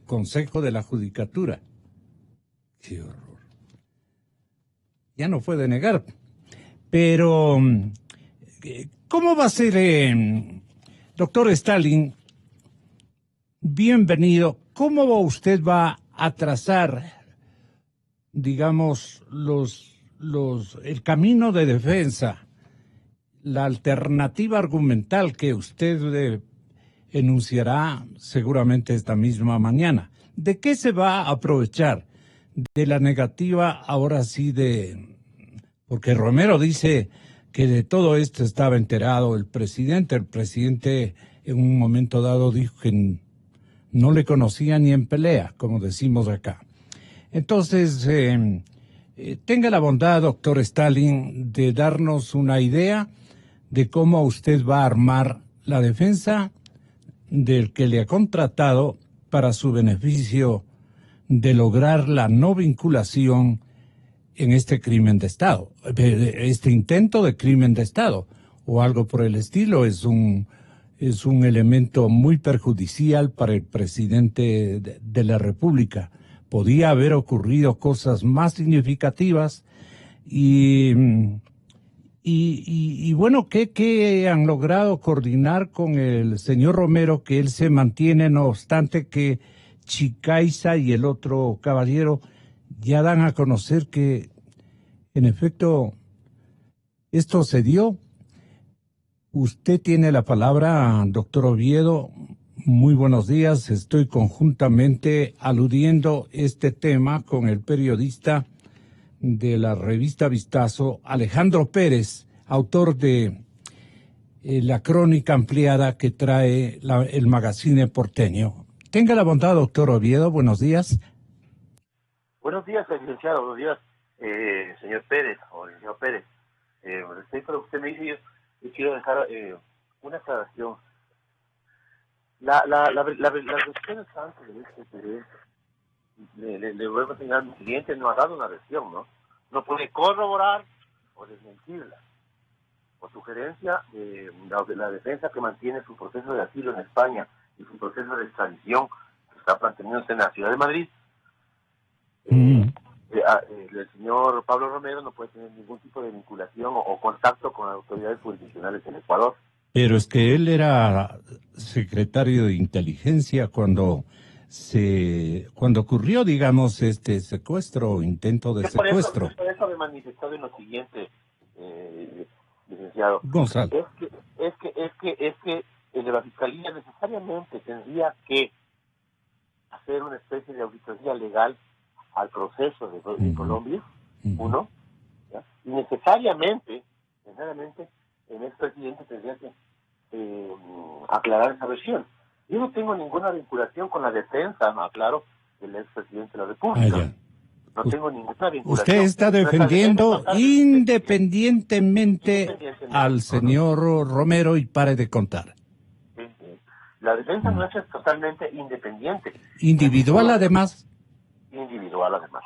Consejo de la Judicatura. ¡Qué horror! Ya no puede negar. Pero, ¿cómo va a ser, doctor Stalin? Bienvenido. ¿Cómo usted va a trazar, digamos, el camino de defensa, la alternativa argumental que usted enunciará seguramente esta misma mañana? ¿De qué se va a aprovechar? De la negativa, ahora sí, porque Romero dice que de todo esto estaba enterado el presidente. El presidente en un momento dado dijo que no le conocía ni en pelea, como decimos acá. Entonces, tenga la bondad, doctor Stalin, de darnos una idea de cómo usted va a armar la defensa del que le ha contratado para su beneficio de lograr la no vinculación en este crimen de Estado, este intento de crimen de Estado o algo por el estilo. Es un elemento muy perjudicial para el presidente de la República. Podía haber ocurrido cosas más significativas y bueno, ¿qué han logrado coordinar con el señor Romero, que él se mantiene, no obstante que Chicaiza y el otro caballero ya dan a conocer que, en efecto, esto se dio? Usted tiene la palabra, doctor Oviedo. Muy buenos días. Estoy conjuntamente aludiendo este tema con el periodista de la revista Vistazo, Alejandro Pérez, autor de la crónica ampliada que trae el Magazine Porteño. Tenga la bondad, doctor Oviedo. Buenos días. Buenos días, licenciado. Buenos días, señor Pérez, o licenciado Pérez. Respecto a lo que usted me dice, yo quiero dejar una aclaración. Las versiones antes de este periodo, le vuelvo a señalar, mi cliente no ha dado una versión, ¿no? No puede corroborar o desmentirla. Por sugerencia de la defensa que mantiene su proceso de asilo en España y su proceso de extradición que está planteándose en la ciudad de Madrid, el señor Pablo Romero no puede tener ningún tipo de vinculación o contacto con las autoridades jurisdiccionales en Ecuador. Pero es que él era secretario de inteligencia cuando cuando ocurrió, digamos, este secuestro, intento de secuestro. Por eso me manifestó en lo siguiente, licenciado. Gonzalo. Es que el de la Fiscalía necesariamente tendría que hacer una especie de auditoría legal al proceso de Colombia, uno, ¿ya? Y necesariamente el expresidente tendría que aclarar esa versión. Yo no tengo ninguna vinculación con la defensa, aclaro, del expresidente de la República. No tengo ninguna vinculación. Usted está defendiendo independientemente al señor Romero y pare de contar. La defensa nuestra es totalmente independiente. Individual además. Individual además.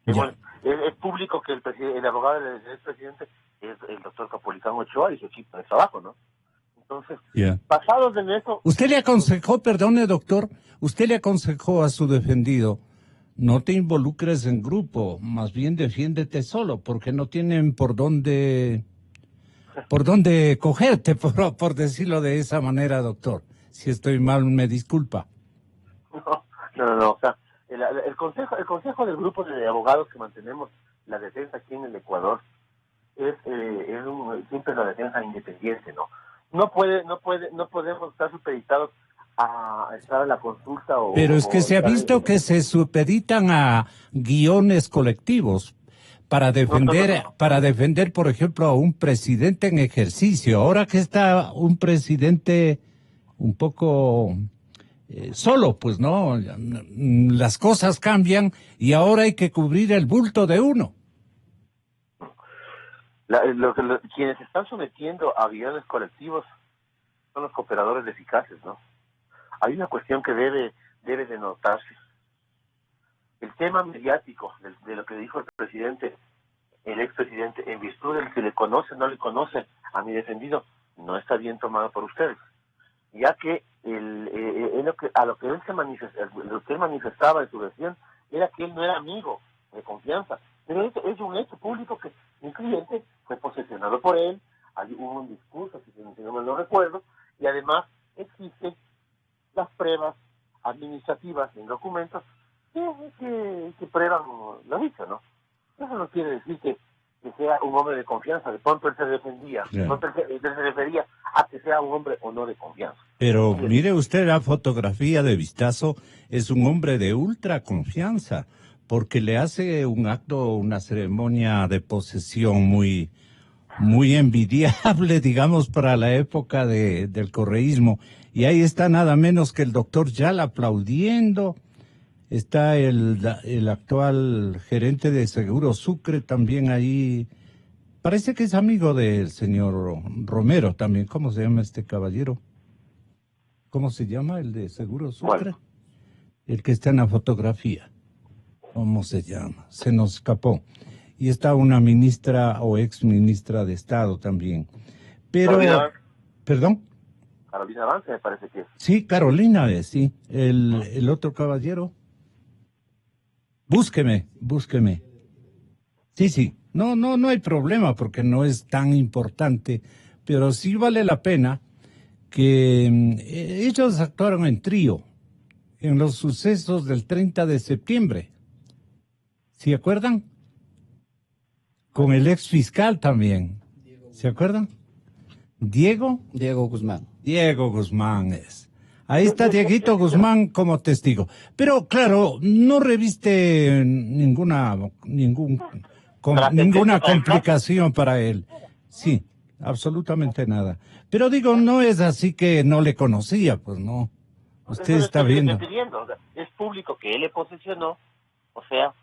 Es público que el abogado del expresidente es el doctor Capolitano Ochoa y su equipo de trabajo, ¿no? Entonces, basados en eso... Usted le aconsejó, perdone doctor, usted le aconsejó a su defendido, no te involucres en grupo, más bien defiéndete solo, porque no tienen por dónde cogerte, por decirlo de esa manera, doctor. Si estoy mal, me disculpa. No, o sea, el consejo del grupo de abogados que mantenemos la defensa aquí en el Ecuador es siempre la defensa independiente, ¿no? No podemos estar supeditados a estar en la consulta o... Pero es que se ha visto que se supeditan a guiones colectivos para defender, por ejemplo, a un presidente en ejercicio. Ahora que está un presidente un poco solo, pues no, las cosas cambian y ahora hay que cubrir el bulto de uno. Quienes se están sometiendo a guiones colectivos son los cooperadores eficaces, ¿no? Hay una cuestión que debe de notarse. El tema mediático de lo que dijo el expresidente, en virtud del que le conoce o no le conoce a mi defendido, no está bien tomado por ustedes, ya que lo que él manifestaba en su versión era que él no era amigo de confianza. Pero es un hecho público que mi cliente fue posesionado por él, hubo un discurso, si no me lo recuerdo, y además existen las pruebas administrativas en documentos que prueban lo dicho, ¿no? Eso no quiere decir que sea un hombre de confianza, de pronto él se defendía, de pronto él se refería a que sea un hombre o no de confianza. Pero mire usted la fotografía de vistazo, es un hombre de ultra confianza, porque le hace un acto, una ceremonia de posesión muy envidiable, digamos, para la época del correísmo. Y ahí está nada menos que el doctor Yala aplaudiendo. Está el actual gerente de Seguro Sucre también ahí. Parece que es amigo del señor Romero también. ¿Cómo se llama este caballero? ¿Cómo se llama el de Seguro Sucre? Bueno. El que está en la fotografía. ¿Cómo se llama? Se nos escapó. Y está una ministra o ex ministra de Estado también. Pero, ¿perdón? Carolina Avance me parece que es. Sí, Carolina es, sí. El otro caballero. Búsqueme. Sí. No hay problema porque no es tan importante, pero sí vale la pena que ellos actuaron en trío en los sucesos del 30 de septiembre. ¿Se acuerdan? Con el ex fiscal también. ¿Se acuerdan? Diego Guzmán. Diego Guzmán es. Ahí está Dieguito Guzmán como testigo. Pero claro, no reviste ninguna complicación para él. Sí, absolutamente nada. Pero digo, no es así que no le conocía, pues no. Usted está viendo. Es público que él le posesionó, o sea,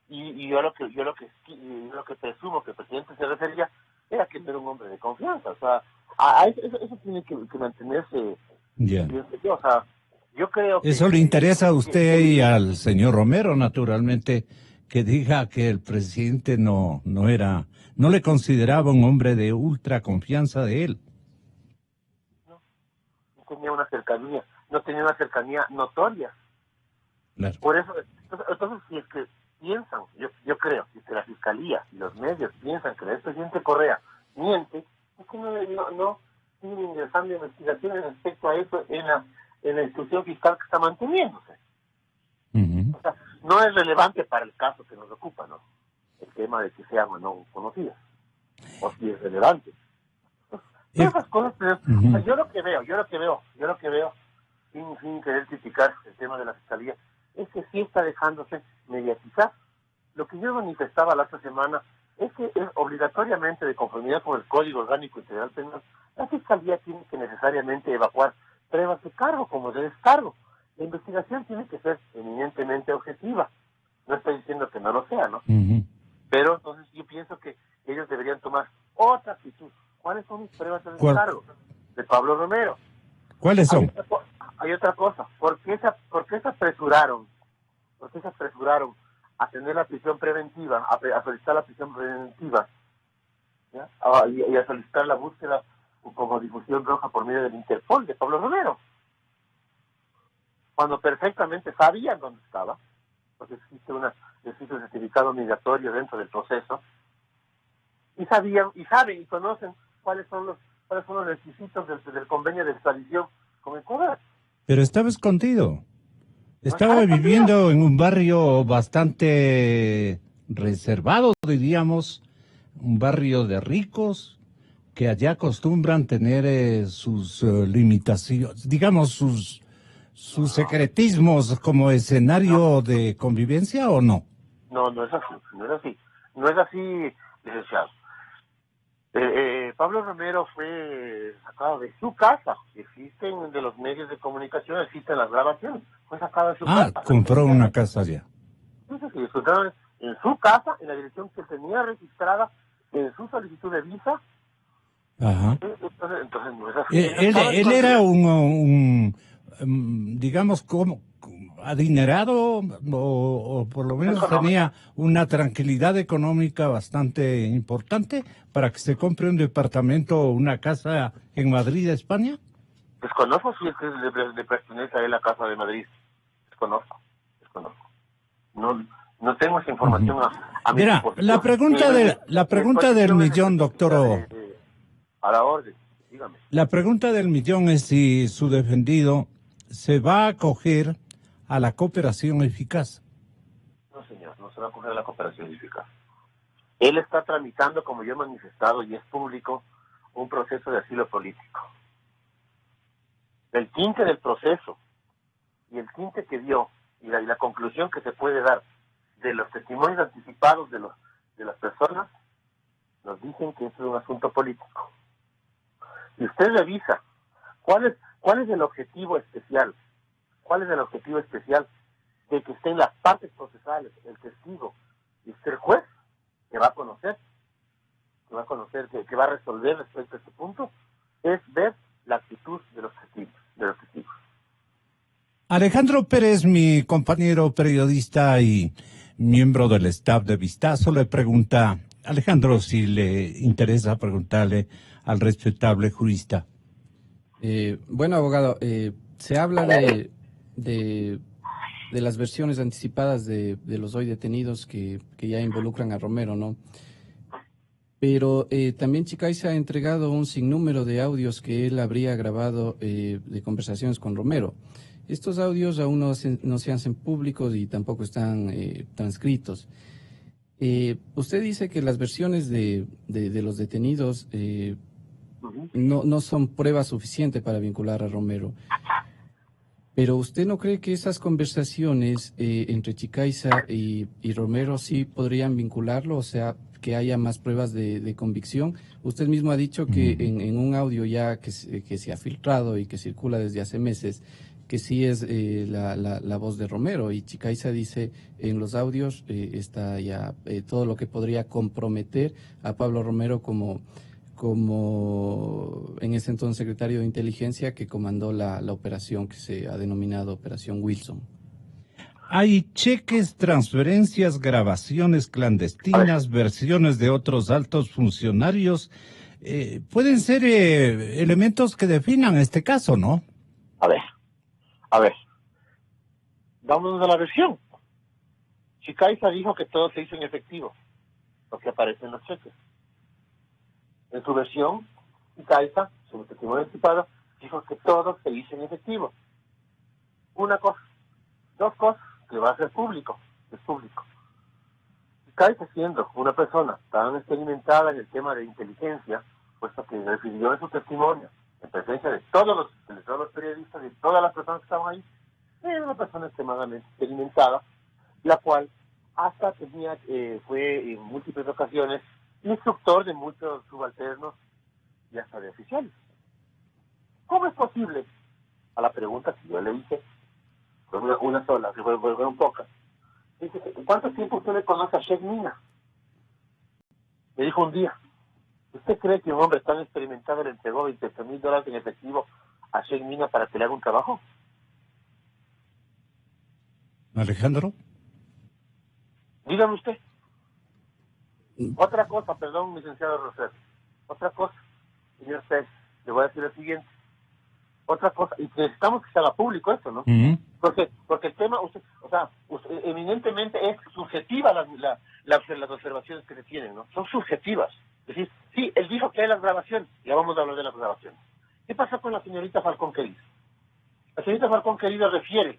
y yo lo que presumo que el presidente se refería era que era un hombre de confianza, o sea, eso tiene que mantenerse. Yeah. O sea, yo creo que eso le interesa a usted y al señor Romero, naturalmente, que diga que el presidente no le consideraba un hombre de ultra confianza de él. No tenía una cercanía notoria. Claro. Por eso, entonces si es que piensan, yo creo, si es que la fiscalía y los medios piensan que el expresidente Correa miente, es que no siguen ingresando investigaciones respecto a eso en la institución fiscal que está manteniéndose. no es relevante para el caso que nos ocupa, ¿no? El tema de que sean o no conocidas. O si es relevante. Esas cosas, pero, o sea, yo lo que veo, sin querer criticar el tema de la fiscalía, es que sí está dejándose mediatizar. Lo que yo manifestaba la otra semana es que es obligatoriamente, de conformidad con el Código Orgánico Integral Penal, la fiscalía tiene que necesariamente evacuar pruebas de cargo como de descargo. La investigación tiene que ser eminentemente objetiva. No estoy diciendo que no lo sea, ¿no? Pero entonces yo pienso que ellos deberían tomar otra actitud. ¿Cuáles son mis pruebas de descargo? De Pablo Romero. ¿Cuáles son? Hay otra cosa. ¿Por qué se apresuraron? ¿Por qué se apresuraron a tener la prisión preventiva, a solicitar la prisión preventiva, ¿ya? Y a solicitar la búsqueda como difusión roja por medio del Interpol de Pablo Romero? Cuando perfectamente sabían dónde estaba, porque existe un certificado migratorio dentro del proceso, y saben y conocen cuáles son los requisitos del convenio de extradición con Ecuador. Pero estaba escondido. Estaba viviendo en un barrio bastante reservado, diríamos, un barrio de ricos, que allá acostumbran tener sus limitaciones, digamos, sus secretismos como escenario de convivencia, ¿o no? No es así, licenciado. Pablo Romero fue sacado de su casa. Existen de los medios de comunicación, existen las grabaciones. Fue sacado de su casa. Compró una casa allá. Entonces, disfrutaron en su casa, en la dirección que tenía registrada en su solicitud de visa. Ajá. Entonces no es así. Él era un digamos, como adinerado o por lo menos tenía una tranquilidad económica bastante importante para que se compre un departamento o una casa en Madrid, España. Desconozco si es que le pertenece a él la casa de Madrid. Desconozco. No tengo esa información a mi Mira, disposición. la pregunta del millón, doctor. A la orden, dígame. La pregunta del millón es si su defendido se va a acoger a la cooperación eficaz. No, señor, no se va a acoger a la cooperación eficaz. Él está tramitando, como yo he manifestado y es público, un proceso de asilo político. El tinte del proceso y el tinte que dio y la conclusión que se puede dar de los testimonios anticipados de las personas nos dicen que esto es un asunto político. Si usted revisa cuál es el objetivo especial, de que estén las partes procesales, el testigo y el juez, que va a conocer, que va a resolver respecto a este punto, es ver la actitud de los testigos. Alejandro Pérez, mi compañero periodista y miembro del staff de Vistazo, le pregunta, Alejandro, si le interesa preguntarle al respetable jurista. Bueno, abogado, se habla de las versiones anticipadas de los hoy detenidos que ya involucran a Romero, ¿no? Pero también Chicaiza ha entregado un sinnúmero de audios que él habría grabado de conversaciones con Romero. Estos audios aún no se hacen públicos y tampoco están transcritos. Usted dice que las versiones de los detenidos no son prueba suficiente para vincular a Romero. Pero ¿usted no cree que esas conversaciones entre Chicaiza y Romero sí podrían vincularlo? O sea, que haya más pruebas de convicción. Usted mismo ha dicho que en un audio ya que se ha filtrado y que circula desde hace meses, que sí es la voz de Romero, y Chicaiza dice en los audios está ya todo lo que podría comprometer a Pablo Romero como en ese entonces secretario de Inteligencia que comandó la operación que se ha denominado Operación Wilson. Hay cheques, transferencias, grabaciones clandestinas, versiones de otros altos funcionarios. Pueden ser elementos que definan este caso, ¿no? A ver. Vámonos a la versión. Chicaiza dijo que todo se hizo en efectivo, lo que aparece en los cheques. En su versión, Chicaiza, su testimonio anticipado, dijo que todo se hizo en efectivo. Una cosa. Dos cosas que va a ser público. es público. ¿Qué está haciendo una persona tan experimentada en el tema de inteligencia, puesto que refirió en su testimonio, en presencia de todos los periodistas, de todas las personas que estaban ahí? Era una persona extremadamente experimentada, la cual hasta fue en múltiples ocasiones instructor de muchos subalternos y hasta de oficiales. ¿Cómo es posible? A la pregunta que yo le hice, fue una sola, que fueron pocas. Dice, ¿cuánto tiempo usted le conoce a Sheikh Mina? Me dijo un día. ¿Usted cree que un hombre tan experimentado le entregó $28,000 en efectivo a Sheikh Mina para que le haga un trabajo? Alejandro. Dígame usted. Otra cosa, perdón, licenciado Roser. Otra cosa, señor Pérez, le voy a decir lo siguiente. Otra cosa, y necesitamos que se haga público esto, ¿no? Porque el tema, usted, eminentemente es subjetiva las observaciones que se tienen, ¿no? Son subjetivas. Es decir, sí, él dijo que hay las grabaciones, ya vamos a hablar de las grabaciones. ¿Qué pasa con la señorita Falcón Querido? La señorita Falcón Querido refiere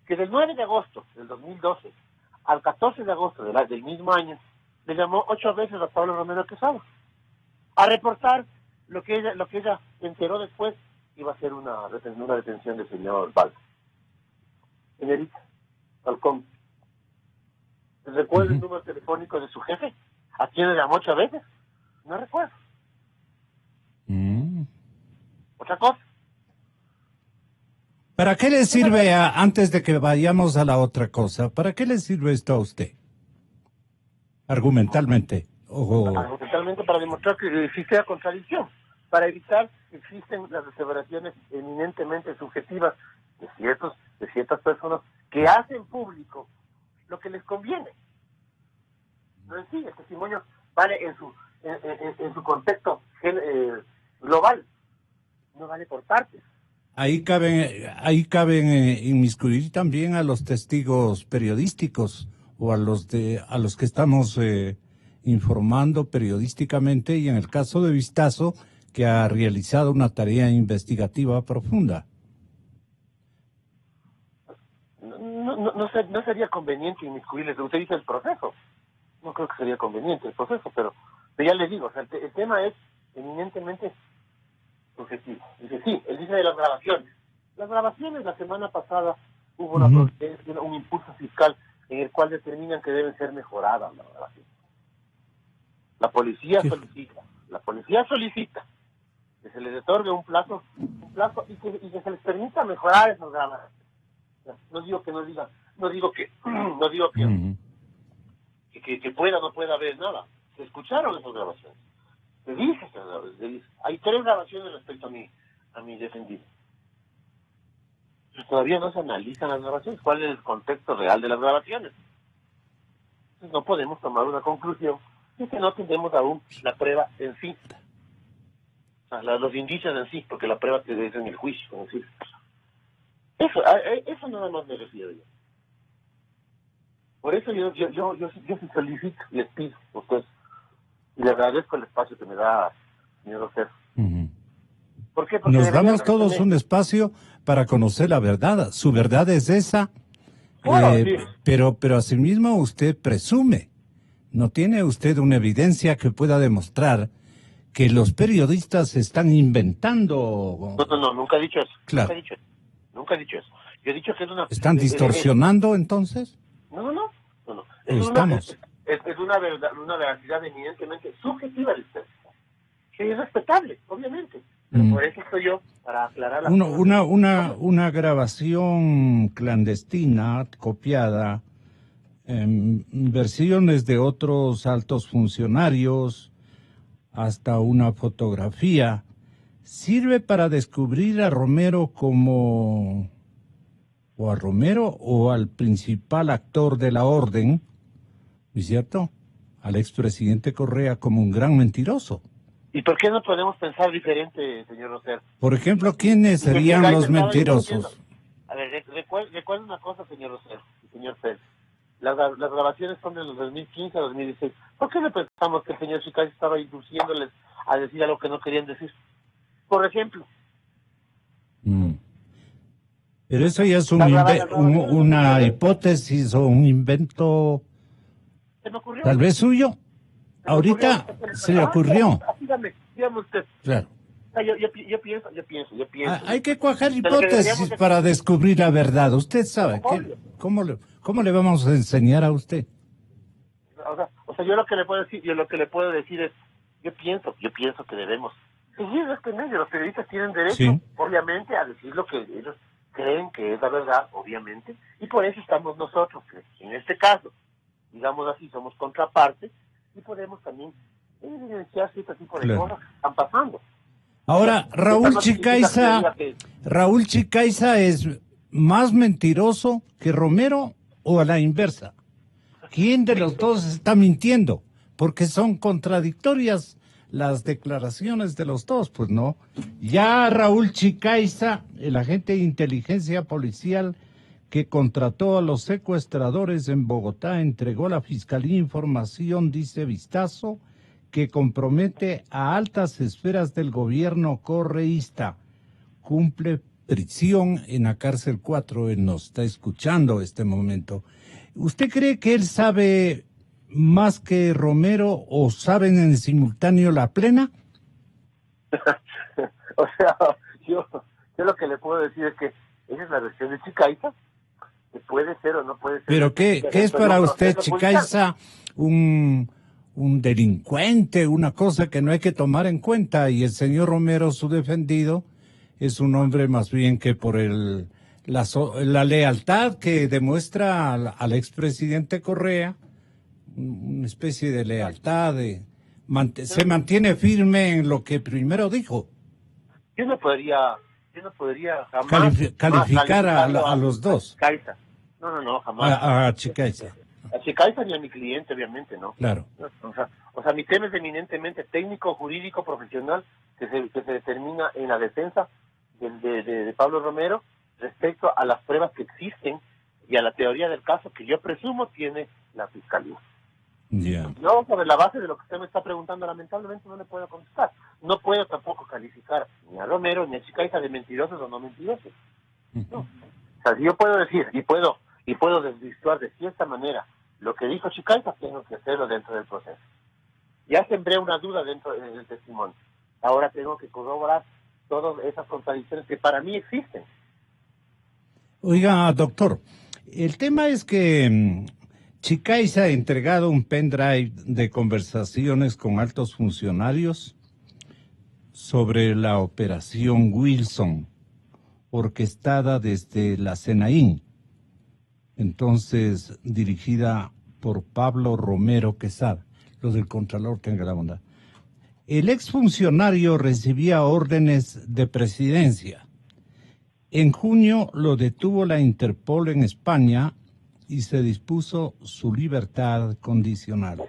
que del 9 de agosto del 2012 al 14 de agosto del mismo año, le llamó 8 veces a Pablo Romero Quesada a reportar lo que ella enteró después iba a ser una detención del señor Valls. Señorita Falcón, ¿recuerda el número telefónico de su jefe? ¿A quién le llamó 8 veces? No recuerdo. Otra cosa. ¿Para qué le sirve, antes de que vayamos a la otra cosa, para qué le sirve esto a usted? Argumentalmente. Argumentalmente para demostrar que existe la contradicción, para evitar que existen las aseveraciones eminentemente subjetivas de ciertas personas que hacen público lo que les conviene. No en sí, el testimonio vale en su contexto global, no vale por partes. Ahí caben inmiscuir también a los testigos periodísticos o a los que estamos informando periodísticamente, y en el caso de Vistazo, que ha realizado una tarea investigativa profunda. No sería conveniente inmiscuirles. Usted dice el proceso. No creo que sería conveniente el proceso, pero ya les digo, o sea, el tema es eminentemente subjetivo. Dice, sí, él dice de las grabaciones. Las grabaciones, la semana pasada hubo un impulso fiscal en el cual determinan que deben ser mejoradas las grabaciones. La policía solicita que se les otorgue un plazo y que se les permita mejorar esas grabaciones. No digo que pueda o no pueda haber nada. Se escucharon esas grabaciones. Se dice que hay 3 grabaciones respecto a mi defendido. Pues todavía no se analizan las grabaciones. ¿Cuál es el contexto real de las grabaciones? Entonces no podemos tomar una conclusión y que no tenemos aún la prueba en sí. O sea, los indicios en sí, porque la prueba que es en el juicio, es decir. Eso nada más me refiero yo. Por eso yo sí solicito, les pido a ustedes, y le agradezco el espacio que me da, señor Ocer. ¿Por qué? Porque nos damos todos un espacio para conocer la verdad. Su verdad es esa, claro, sí. pero asimismo usted presume. ¿No tiene usted una evidencia que pueda demostrar que los periodistas están inventando? No, nunca he dicho eso. Claro. Nunca he dicho eso. Yo he dicho que es una... ¿Están distorsionando entonces? No. Es una veracidad eminentemente subjetiva de usted. Que es respetable, obviamente. Pero por eso estoy yo, para aclarar una grabación clandestina, copiada, versiones de otros altos funcionarios, hasta una fotografía, sirve para descubrir a Romero o al principal actor de la orden, ¿no es cierto? Al expresidente Correa como un gran mentiroso. ¿Y por qué no podemos pensar diferente, señor Roser? Por ejemplo, ¿quiénes serían los mentirosos? A ver, recuerden una cosa, señor Roser, señor Pérez. Las grabaciones son de los 2015 a 2016. ¿Por qué le pensamos que el señor Chicay estaba induciéndoles a decir algo que no querían decir? Por ejemplo. Pero eso ya es una hipótesis o un invento, Se me ocurrió. tal vez suyo. Ahorita se le ocurrió. Dígame usted. Claro. Yo pienso. Hay que cuajar Pero que hipótesis deberíamos para descubrir la verdad. Usted sabe. Obvio. ¿Cómo le vamos a enseñar a usted? O sea, yo lo que le puedo decir es, yo pienso que debemos seguir este medio. Los periodistas tienen derecho, Sí. obviamente, a decir lo que ellos creen que es la verdad, obviamente, y por eso estamos nosotros, que en este caso, digamos así, somos contraparte, y podemos también evidenciar cierto tipo de Claro. cosas que están pasando. Ahora, Raúl Chicaiza es más mentiroso que Romero o a la inversa. ¿Quién de los dos está mintiendo? Porque son contradictorias las declaraciones de los dos, pues no. Ya Raúl Chicaiza, el agente de inteligencia policial que contrató a los secuestradores en Bogotá, entregó a la Fiscalía información, dice Vistazo, que compromete a altas esferas del gobierno correísta. Cumple prisión en la cárcel 4, él nos está escuchando este momento. ¿Usted cree que él sabe más que Romero o saben en simultáneo la plena? O sea, yo lo que le puedo decir es que esa es la versión de Chicaiza, que puede ser o no puede ser. ¿Pero qué es para usted, Chicaiza, un delincuente, una cosa que no hay que tomar en cuenta? Y el señor Romero, su defendido, es un hombre más bien que por la lealtad que demuestra al expresidente Correa, una especie de lealtad, se mantiene firme en lo que primero dijo. Yo no podría jamás calificar a los dos. Chicaiza. No, jamás. A Chicaiza. A Chicaiza ni a mi cliente, obviamente, ¿no? Claro. O sea, mi tema es eminentemente técnico, jurídico, profesional, que se determina en la defensa de Pablo Romero respecto a las pruebas que existen y a la teoría del caso que yo presumo tiene la Fiscalía. Yeah. No, sobre la base de lo que usted me está preguntando, lamentablemente no le puedo contestar. No puedo tampoco calificar ni a Romero ni a Chicaiza de mentirosos o no mentirosos. No. O sea, si yo puedo decir y puedo desvirtuar de cierta manera lo que dijo Chicaiza, tengo que hacerlo dentro del proceso. Ya sembré una duda dentro del testimonio. Ahora tengo que corroborar todas esas contradicciones que para mí existen. Oiga, doctor, el tema es que Chicaiza ha entregado un pendrive de conversaciones con altos funcionarios sobre la operación Wilson, orquestada desde la Senaín, entonces dirigida por Pablo Romero Quesada. Los del Contralor, tenga la bondad. El exfuncionario recibía órdenes de presidencia. En junio lo detuvo la Interpol en España y se dispuso su libertad condicional.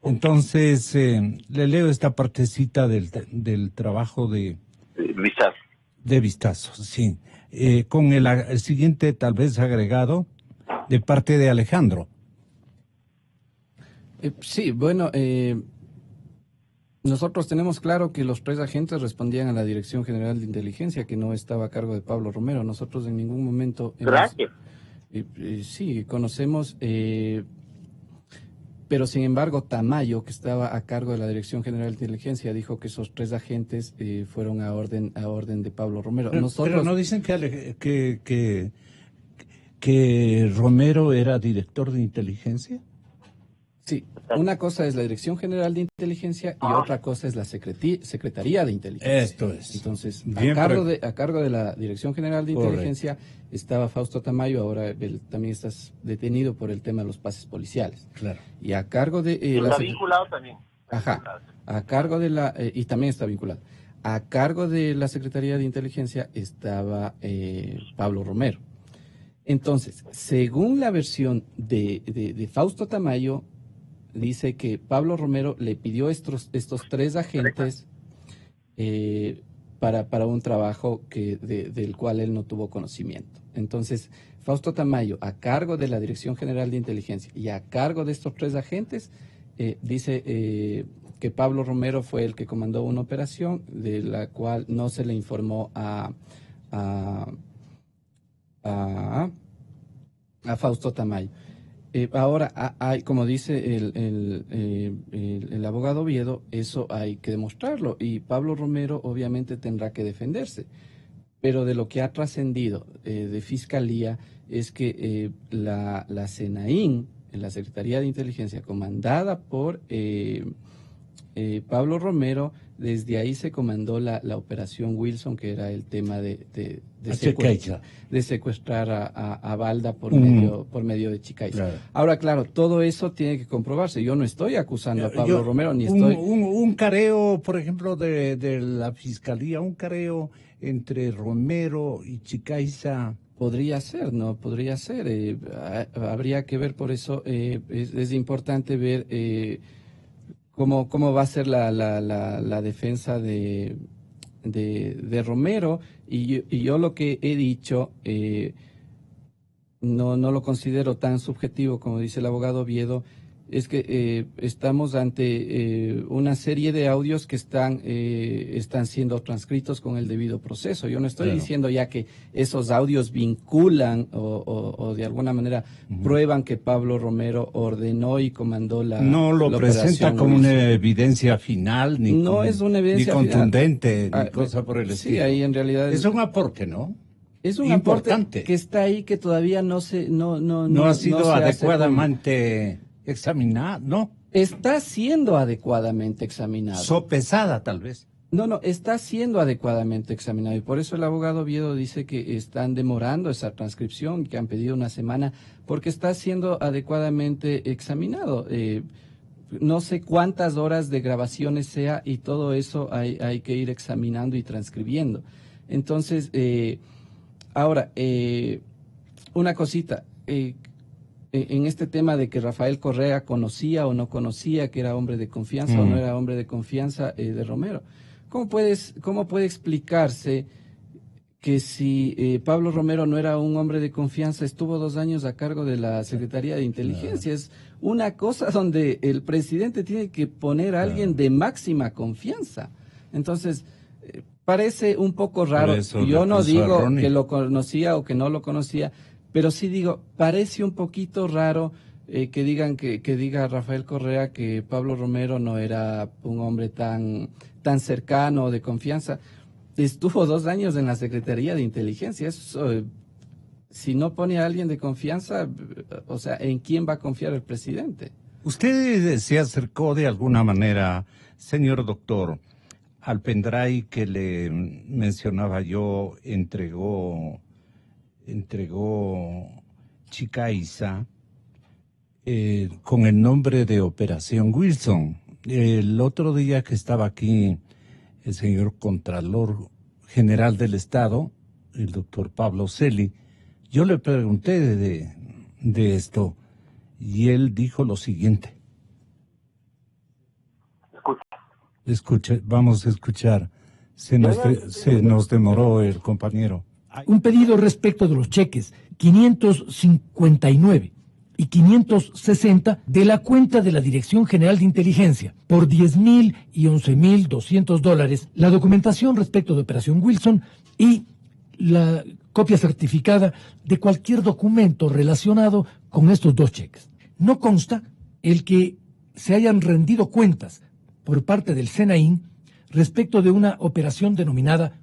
Entonces, le leo esta partecita del trabajo de Vistazo. De Vistazo, sí. Con el siguiente, tal vez, agregado de parte de Alejandro. Sí, bueno, nosotros tenemos claro que los tres agentes respondían a la Dirección General de Inteligencia, que no estaba a cargo de Pablo Romero. Nosotros en ningún momento... Gracias. Sí, conocemos, pero sin embargo Tamayo, que estaba a cargo de la Dirección General de Inteligencia, dijo que esos tres agentes fueron a orden de Pablo Romero. Pero no dicen que Romero era director de inteligencia. Sí, una cosa es la Dirección General de Inteligencia y otra cosa es la Secretaría de Inteligencia. Esto es. Entonces, Bien, a cargo de la Dirección General de Inteligencia estaba Fausto Tamayo, ahora él también está detenido por el tema de los pases policiales. Claro. Y a cargo de... Está vinculado también. Ajá, a cargo de la... y también está vinculado. A cargo de la Secretaría de Inteligencia estaba Pablo Romero. Entonces, según la versión de Fausto Tamayo, dice que Pablo Romero le pidió estos tres agentes para un trabajo del cual él no tuvo conocimiento. Entonces, Fausto Tamayo, a cargo de la Dirección General de Inteligencia y a cargo de estos tres agentes, dice que Pablo Romero fue el que comandó una operación de la cual no se le informó a a Fausto Tamayo. Ahora, hay, como dice el abogado Oviedo, eso hay que demostrarlo y Pablo Romero obviamente tendrá que defenderse. Pero de lo que ha trascendido de Fiscalía es que la SENAIN, en la Secretaría de Inteligencia, comandada por Pablo Romero, desde ahí se comandó la operación Wilson, que era el tema de secuestrar a Balda por medio de Chicaiza. Claro. Ahora, claro, todo eso tiene que comprobarse. Yo no estoy acusando a Pablo Romero, ni estoy... Un careo, por ejemplo, de la Fiscalía, un careo entre Romero y Chicaiza... Podría ser, ¿no? Podría ser. Habría que ver, por eso es importante ver... ¿Cómo va a ser la defensa de Romero? Y yo lo que he dicho no lo considero tan subjetivo como dice el abogado Oviedo, es que estamos ante una serie de audios que están siendo transcritos con el debido proceso. Yo no estoy diciendo ya que esos audios vinculan o de alguna manera prueban que Pablo Romero ordenó y comandó la No lo la presenta como una evidencia final, ni, no es una evidencia ni contundente, final. ni cosa por el estilo. Sí, ahí en realidad es un aporte, ¿no? Es un importante aporte que está ahí, que todavía no ha sido adecuadamente examinada, ¿no? Está siendo adecuadamente examinado. Sopesada, tal vez. No, está siendo adecuadamente examinado y por eso el abogado Oviedo dice que están demorando esa transcripción, que han pedido una semana, porque está siendo adecuadamente examinado. No sé cuántas horas de grabaciones sea y todo eso hay que ir examinando y transcribiendo. Entonces, ahora, una cosita. En este tema de que Rafael Correa conocía o no conocía, que era hombre de confianza o no era hombre de confianza de Romero. ¿Cómo puede explicarse que si Pablo Romero no era un hombre de confianza, estuvo 2 años a cargo de la Secretaría de Inteligencia? Es una cosa donde el presidente tiene que poner a alguien de máxima confianza. Entonces, parece un poco raro. Yo no digo que lo conocía o que no lo conocía, pero sí digo, parece un poquito raro que diga Rafael Correa que Pablo Romero no era un hombre tan cercano, de confianza. Estuvo 2 años en la Secretaría de Inteligencia. Eso, si no pone a alguien de confianza, o sea, ¿en quién va a confiar el presidente? Usted se acercó de alguna manera, señor doctor, al pendrive que le mencionaba yo, entregó Chicaiza con el nombre de Operación Wilson. El otro día que estaba aquí el señor Contralor General del Estado, el doctor Pablo Celi, yo le pregunté de esto y él dijo lo siguiente. Escuche, vamos a escuchar. Se nos demoró el compañero. Un pedido respecto de los cheques 559 y 560 de la cuenta de la Dirección General de Inteligencia por $10,000 y $11,200, la documentación respecto de Operación Wilson y la copia certificada de cualquier documento relacionado con estos 2 cheques. No consta el que se hayan rendido cuentas por parte del SENAIN respecto de una operación denominada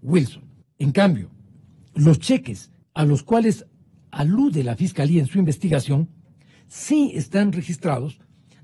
Wilson. En cambio, los cheques a los cuales alude la Fiscalía en su investigación sí están registrados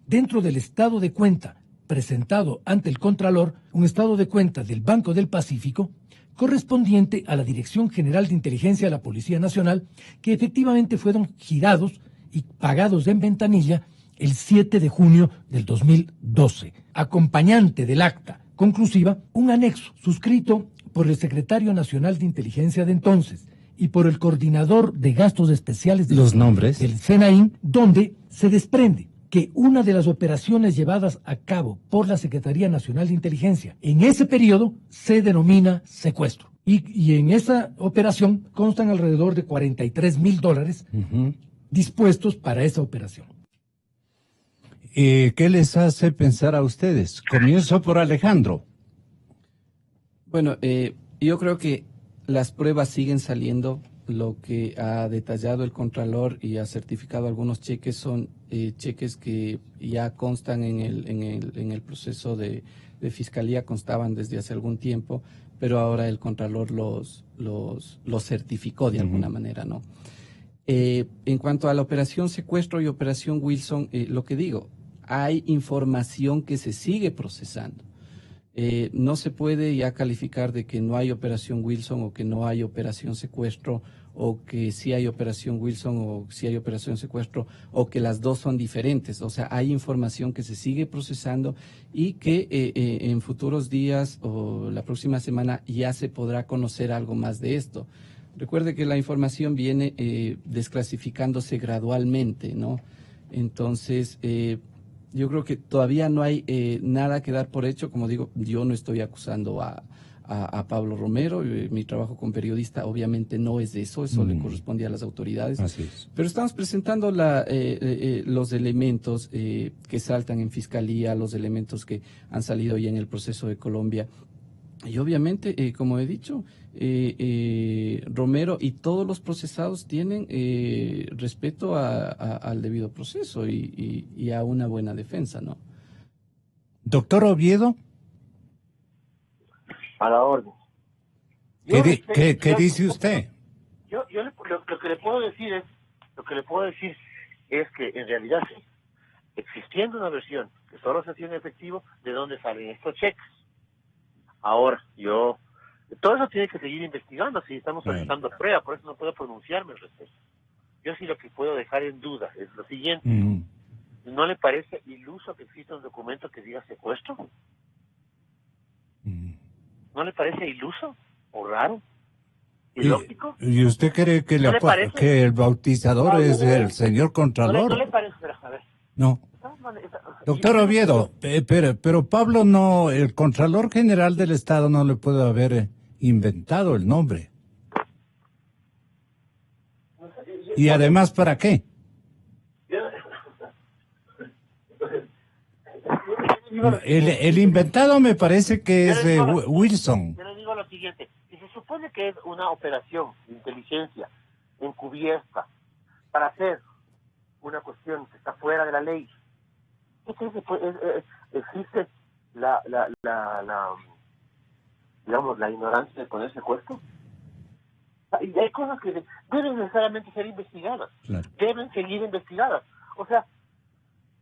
dentro del estado de cuenta presentado ante el Contralor, un estado de cuenta del Banco del Pacífico correspondiente a la Dirección General de Inteligencia de la Policía Nacional, que efectivamente fueron girados y pagados en ventanilla el 7 de junio del 2012. Acompañante del acta conclusiva, un anexo suscrito por el Secretario Nacional de Inteligencia de entonces y por el Coordinador de Gastos Especiales de los nombres del SENAIN, donde se desprende que una de las operaciones llevadas a cabo por la Secretaría Nacional de Inteligencia en ese periodo se denomina secuestro. Y en esa operación constan alrededor de $43,000 dispuestos para esa operación. ¿Qué les hace pensar a ustedes? Comienzo por Alejandro. Bueno, yo creo que las pruebas siguen saliendo lo que ha detallado el Contralor y ha certificado algunos cheques son cheques que ya constan en el proceso de fiscalía, constaban desde hace algún tiempo, pero ahora el Contralor los certificó de alguna manera, ¿no? En cuanto a la operación secuestro y operación Wilson, lo que digo, hay información que se sigue procesando. No se puede ya calificar de que no hay operación Wilson o que no hay operación secuestro, o que sí hay operación Wilson o sí hay operación secuestro, o que las dos son diferentes. O sea, hay información que se sigue procesando y que en futuros días o la próxima semana ya se podrá conocer algo más de esto. Recuerde que la información viene desclasificándose gradualmente, ¿no? Entonces, yo creo que todavía no hay nada que dar por hecho. Como digo, yo no estoy acusando a Pablo Romero. Mi trabajo como periodista obviamente no es de eso, eso le corresponde a las autoridades. Así es. Pero estamos presentando los elementos que saltan en fiscalía, los elementos que han salido ya en el proceso de Colombia. Y obviamente, como he dicho, Romero y todos los procesados tienen respeto al debido proceso y a una buena defensa, ¿no? Doctor Oviedo. A la orden. ¿Qué dice usted? Yo lo que le puedo decir es que en realidad sí, existiendo una versión que solo se tiene efectivo, ¿de dónde salen estos cheques? Ahora, todo eso tiene que seguir investigando, si estamos solicitando prueba, por eso no puedo pronunciarme al respecto. Yo sí lo que puedo dejar en duda es lo siguiente. ¿No le parece iluso que exista un documento que diga secuestro? ¿No le parece iluso o raro? ¿Ilógico? ¿Y usted cree que, que el bautizador es el señor Contralor? ¿No le parece? A ver. No. Doctor Oviedo, pero Pablo no, el Contralor General del Estado no le puede haber inventado el nombre. Y además, ¿para qué? El inventado me parece que es Wilson. Yo le digo lo siguiente, si se supone que es una operación de inteligencia encubierta para hacer una cuestión que está fuera de la ley, entonces existe digamos, la ignorancia de ponerse puesto. Y hay cosas que deben necesariamente ser investigadas, claro. Deben seguir investigadas. O sea,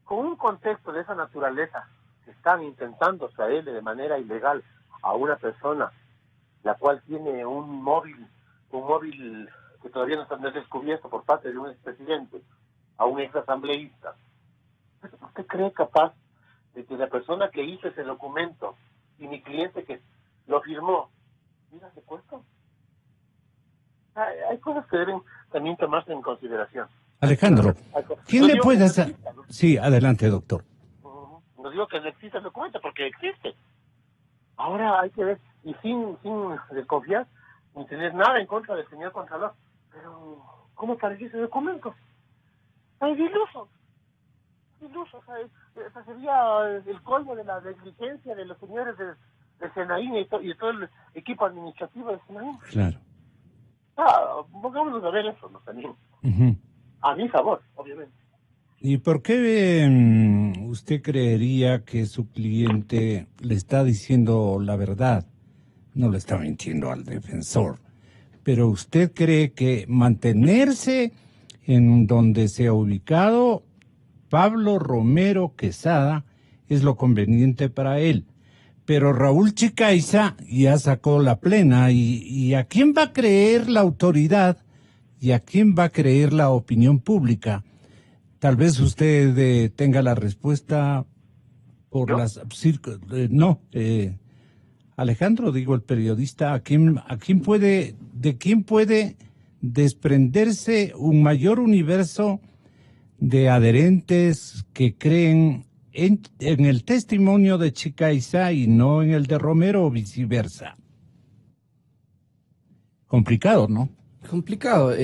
con un contexto de esa naturaleza, que están intentando traerle de manera ilegal a una persona, la cual tiene un móvil que todavía no es descubierto por parte de un expresidente, a un exasambleísta. ¿Usted cree capaz de que la persona que hizo ese documento y mi cliente que lo firmó diga secuestro? Hay cosas que deben también tomarse en consideración. Alejandro, ¿quién le puede hacer? Sí, adelante, doctor. No digo que no exista el documento, porque existe. Ahora hay que ver, y sin desconfiar, ni tener nada en contra del señor Contralor. Pero, ¿cómo apareció ese documento? Es iluso. O sea, esa sería el colmo de la negligencia de los señores de Senaín y de todo el equipo administrativo de Senaín. Claro. Pongámonos a ver eso, ¿no? También. A mi favor, obviamente. ¿Y por qué usted creería que su cliente le está diciendo la verdad? No le está mintiendo al defensor. Pero usted cree que mantenerse en donde se ha ubicado Pablo Romero Quesada es lo conveniente para él. Pero Raúl Chicaiza ya sacó la plena y ¿a quién va a creer la autoridad y a quién va a creer la opinión pública? Tal vez usted tenga la respuesta por ¿Yo? Alejandro, digo, el periodista, ¿de quién puede desprenderse un mayor universo de adherentes que creen en el testimonio de Chicaiza y no en el de Romero o viceversa? Complicado, ¿no? Complicado.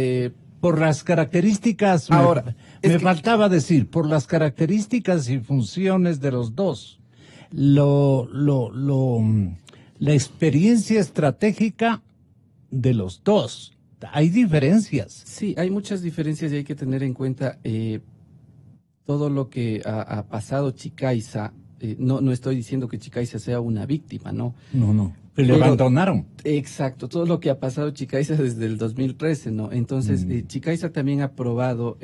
Por las características, ahora, me faltaba decir, por las características y funciones de los dos, la experiencia estratégica de los dos, hay diferencias. Sí, hay muchas diferencias y hay que tener en cuenta todo lo que ha pasado Chicaiza. No estoy diciendo que Chicaiza sea una víctima, ¿no? No. Que le abandonaron. Exacto, todo lo que ha pasado Chicaiza desde el 2013, ¿no? Entonces, Chicaiza también ha aprobado,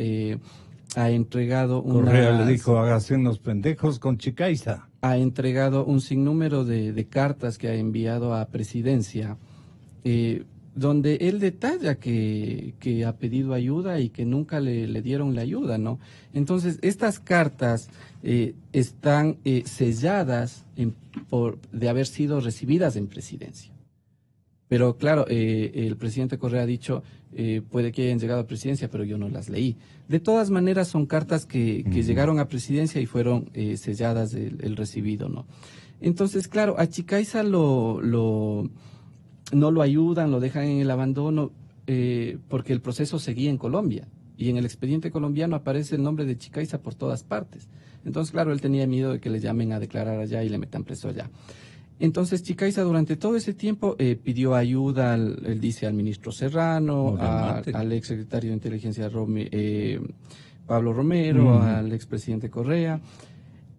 ha entregado Correa le dijo, hágase unos pendejos con Chicaiza. Ha entregado un sinnúmero de cartas que ha enviado a Presidencia, donde él detalla que ha pedido ayuda y que nunca le dieron la ayuda, ¿no? Entonces, estas cartas están selladas de haber sido recibidas en Presidencia. Pero claro, el presidente Correa ha dicho, puede que hayan llegado a Presidencia, pero yo no las leí. De todas maneras, son cartas que llegaron a Presidencia y fueron selladas el recibido, ¿no? Entonces, claro, a Chicaiza no lo ayudan, lo dejan en el abandono, porque el proceso seguía en Colombia. Y en el expediente colombiano aparece el nombre de Chicaiza por todas partes. Entonces, claro, él tenía miedo de que le llamen a declarar allá y le metan preso allá. Entonces, Chicaiza durante todo ese tiempo pidió ayuda, él dice, al ministro Serrano, al exsecretario de Inteligencia Pablo Romero, al expresidente Correa.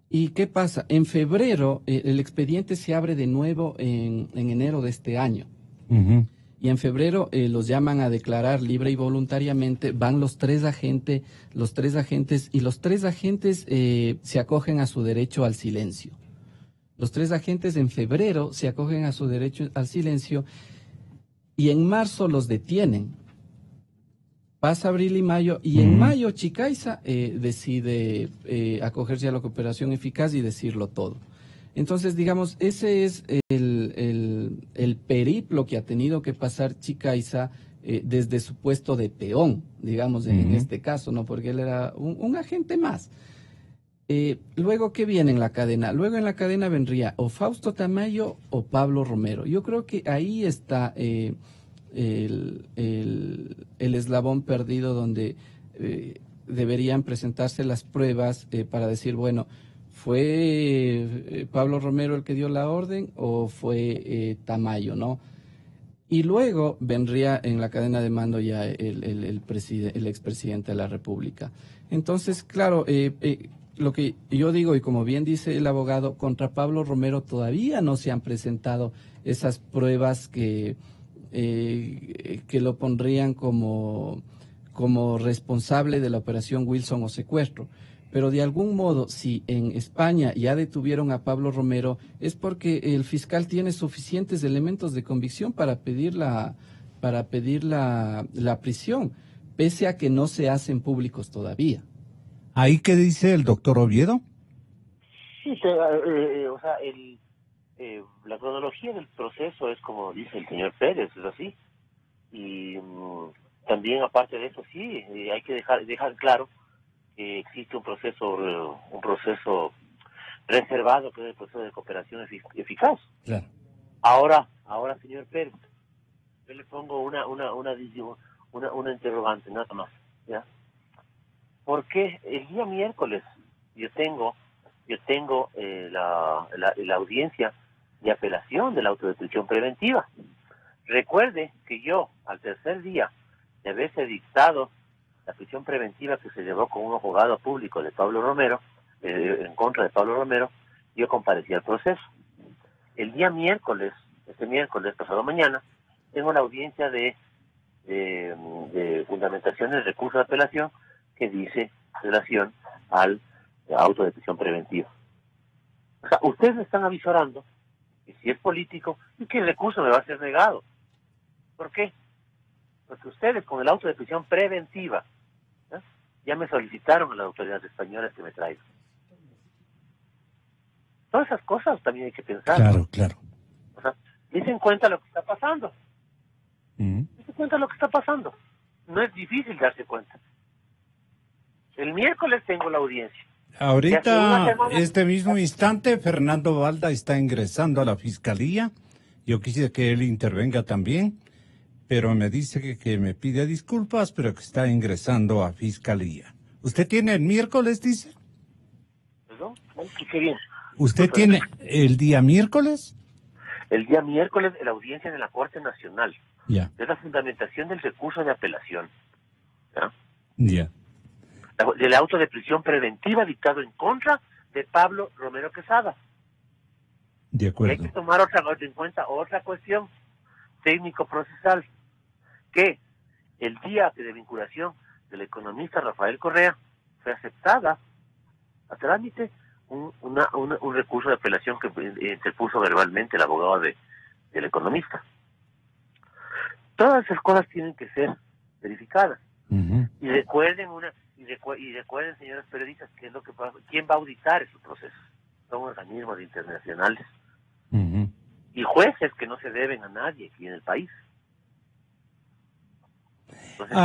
¿Y qué pasa? En febrero el expediente se abre de nuevo en enero de este año. Y en febrero los llaman a declarar libre y voluntariamente, van los tres agentes se acogen a su derecho al silencio. Los tres agentes en febrero se acogen a su derecho al silencio y en marzo los detienen. Pasa abril y mayo, y en mayo Chicaiza decide acogerse a la cooperación eficaz y decirlo todo. Entonces, digamos, ese es el periplo que ha tenido que pasar Chicaiza desde su puesto de peón, digamos, en este caso, ¿no? Porque él era un agente más. Luego, ¿qué viene en la cadena? Luego en la cadena vendría o Fausto Tamayo o Pablo Romero. Yo creo que ahí está el eslabón perdido donde deberían presentarse las pruebas para decir, bueno, ¿fue Pablo Romero el que dio la orden o fue Tamayo, no? Y luego vendría en la cadena de mando ya el expresidente de la República. Entonces, claro, lo que yo digo, y como bien dice el abogado, contra Pablo Romero todavía no se han presentado esas pruebas que lo pondrían como responsable de la operación Wilson o secuestro. Pero de algún modo, si en España ya detuvieron a Pablo Romero, es porque el fiscal tiene suficientes elementos de convicción para pedir la prisión, pese a que no se hacen públicos todavía. ¿Ahí qué dice el doctor Oviedo? Sí, la cronología del proceso es como dice el señor Pérez, es así. Y también aparte de eso, sí, hay que dejar claro que existe un proceso reservado, que es el proceso de cooperación eficaz. Claro. Ahora, señor Pérez, yo le pongo una interrogante, nada más, ¿ya? Porque el día miércoles yo tengo la audiencia de apelación de la autodetención preventiva. Recuerde que yo, al tercer día de haberse dictado la prisión preventiva que se llevó con un abogado público de Pablo Romero, en contra de Pablo Romero, yo comparecí al proceso. El día miércoles, pasado mañana, tengo la audiencia de fundamentación del recurso de apelación que dice relación al autodetención preventiva. O sea, ustedes me están avisorando que si es político, y que el recurso me va a ser negado. ¿Por qué? Porque ustedes con el auto de prisión preventiva ya me solicitaron a las autoridades españolas que me traigan. Todas esas cosas también hay que pensar. Claro, ¿no? claro. O sea, dicen cuenta lo que está pasando. Dicen cuenta lo que está pasando. No es difícil darse cuenta. El miércoles tengo la audiencia. Ahorita, este mismo instante, Fernando Valda está ingresando a la fiscalía. Yo quisiera que él intervenga también, pero me dice que me pide disculpas, pero que está ingresando a fiscalía. ¿Usted tiene el miércoles, dice? ¿Perdón? Qué bien. ¿Usted tiene el día miércoles? El día miércoles la audiencia en la Corte Nacional. Ya. Es la fundamentación del recurso de apelación. ¿Ya? Ya. Del auto de prisión preventiva dictado en contra de Pablo Romero Quesada. De Y acuerdo. hay que tomar en cuenta otra cuestión técnico-procesal, que el día de vinculación del economista Rafael Correa fue aceptada a trámite un recurso de apelación que interpuso verbalmente el abogado del economista. Todas esas cosas tienen que ser verificadas. Uh-huh. Y recuerden recuerden, señores periodistas, qué es lo que pasa. ¿Quién va a auditar esos procesos? Son organismos internacionales. Uh-huh. Y jueces que no se deben a nadie aquí en el país. Entonces,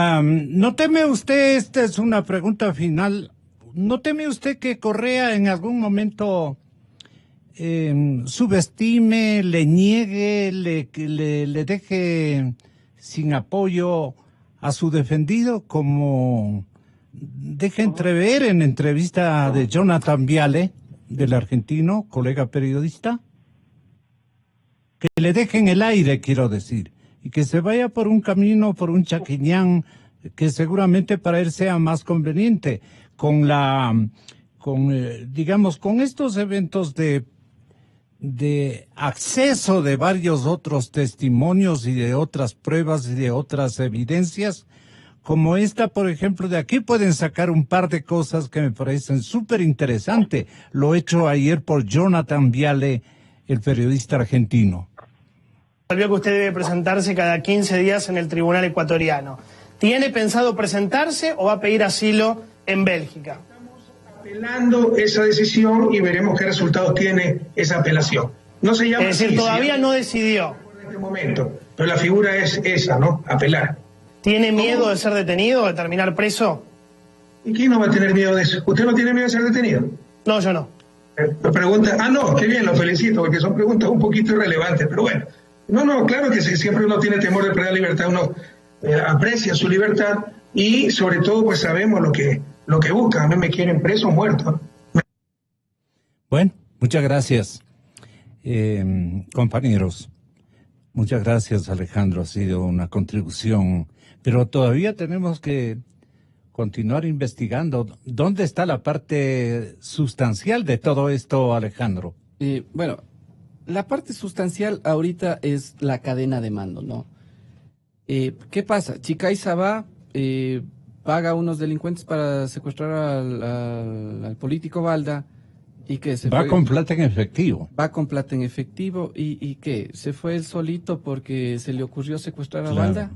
¿No teme usted, esta es una pregunta final, no teme usted que Correa en algún momento subestime, le niegue, le deje sin apoyo a su defendido, como deja entrever en entrevista de Jonathan Viale, del argentino, colega periodista? Que le dejen el aire, quiero decir, y que se vaya por un camino, por un chaquiñán, que seguramente para él sea más conveniente, digamos, con estos eventos de acceso de varios otros testimonios y de otras pruebas y de otras evidencias, como esta, por ejemplo, de aquí pueden sacar un par de cosas que me parecen súper interesantes. Lo hecho ayer por Jonathan Viale, el periodista argentino. Sabía que usted debe presentarse cada 15 días en el tribunal ecuatoriano. ¿Tiene pensado presentarse o va a pedir asilo en Bélgica? Apelando esa decisión y veremos qué resultados tiene esa apelación. No se llama Es decir, así, todavía no decidió. En este momento, pero la figura es esa, ¿no? Apelar. ¿Tiene miedo de ser detenido, de terminar preso? ¿Y quién no va a tener miedo de eso? ¿Usted no tiene miedo de ser detenido? No, yo no. Me pregunta, no, qué bien, lo felicito, porque son preguntas un poquito irrelevantes, pero bueno. No, claro que siempre uno tiene temor de perder la libertad, uno aprecia su libertad y sobre todo pues sabemos lo que busca. A mí me quieren preso o muerto. Bueno, muchas gracias, compañeros. Muchas gracias, Alejandro. Ha sido una contribución, pero todavía tenemos que continuar investigando. ¿Dónde está la parte sustancial de todo esto, Alejandro? Bueno, la parte sustancial ahorita es la cadena de mando, ¿no? ¿Qué pasa? Chicaiza va, paga a unos delincuentes para secuestrar al político Balda y que se va fue, con plata en efectivo. Va con plata en efectivo y ¿qué? ¿Se fue él solito porque se le ocurrió secuestrar a Claro. Balda?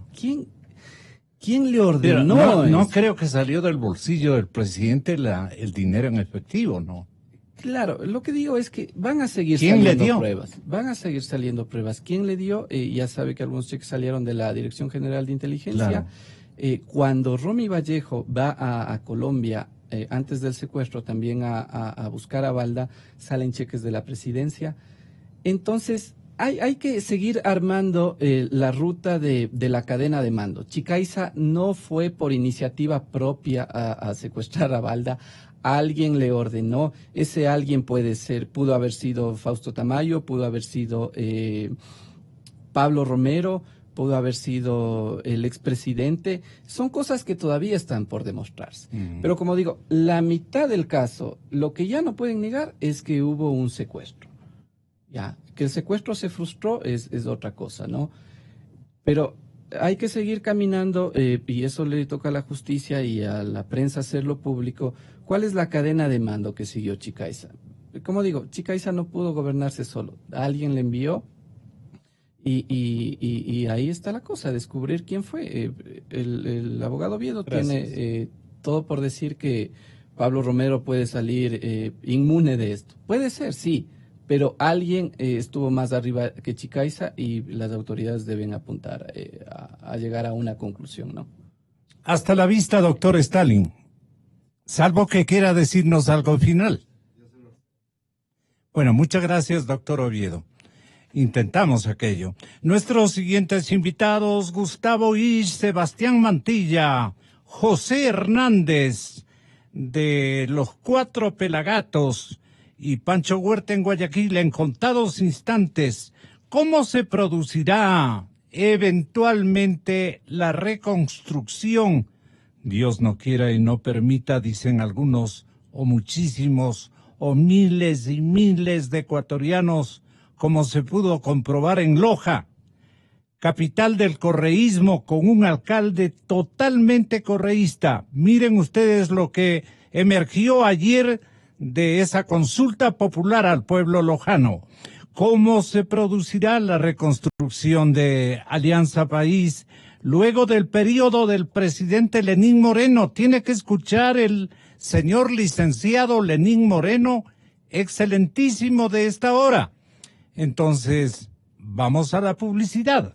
¿Quién le ordenó? Pero no eso? creo que salió del bolsillo del presidente el dinero en efectivo, ¿no? Claro, lo que digo es que van a seguir ¿Quién le saliendo dio? pruebas. Van a seguir saliendo pruebas. ¿Quién le dio? Ya sabe que algunos cheques salieron de la Dirección General de Inteligencia. Claro. Cuando Romy Vallejo va a Colombia, antes del secuestro, también a buscar a Balda, salen cheques de la presidencia. Entonces, hay que seguir armando la ruta de la cadena de mando. Chicaiza no fue por iniciativa propia a secuestrar a Balda. Alguien le ordenó, ese alguien pudo haber sido Fausto Tamayo, pudo haber sido Pablo Romero, pudo haber sido el expresidente. Son cosas que todavía están por demostrarse. Pero como digo, la mitad del caso, lo que ya no pueden negar es que hubo un secuestro. Ya, que el secuestro se frustró es otra cosa, ¿no? Pero hay que seguir caminando y eso le toca a la justicia y a la prensa hacerlo público. ¿Cuál es la cadena de mando que siguió Chicaiza? Como digo, Chicaiza no pudo gobernarse solo. Alguien le envió y ahí está la cosa, descubrir quién fue. El abogado Oviedo tiene todo por decir que Pablo Romero puede salir inmune de esto. Puede ser, sí, pero alguien estuvo más arriba que Chicaiza y las autoridades deben apuntar a llegar a una conclusión, ¿no? Hasta la vista, doctor Stalin. Salvo que quiera decirnos algo final. Bueno, muchas gracias, doctor Oviedo. Intentamos aquello. Nuestros siguientes invitados, Gustavo Isch, Sebastián Mantilla, José Hernández, de Los Cuatro Pelagatos, y Pancho Huerta en Guayaquil, en contados instantes. ¿Cómo se producirá eventualmente la reconstrucción, Dios no quiera y no permita, dicen algunos, o muchísimos, o miles y miles de ecuatorianos, como se pudo comprobar en Loja, capital del correísmo, con un alcalde totalmente correísta. Miren ustedes lo que emergió ayer de esa consulta popular al pueblo lojano. ¿Cómo se producirá la reconstrucción de Alianza País luego del periodo del presidente Lenín Moreno? Tiene que escuchar el señor licenciado Lenín Moreno, excelentísimo de esta hora. Entonces, vamos a la publicidad.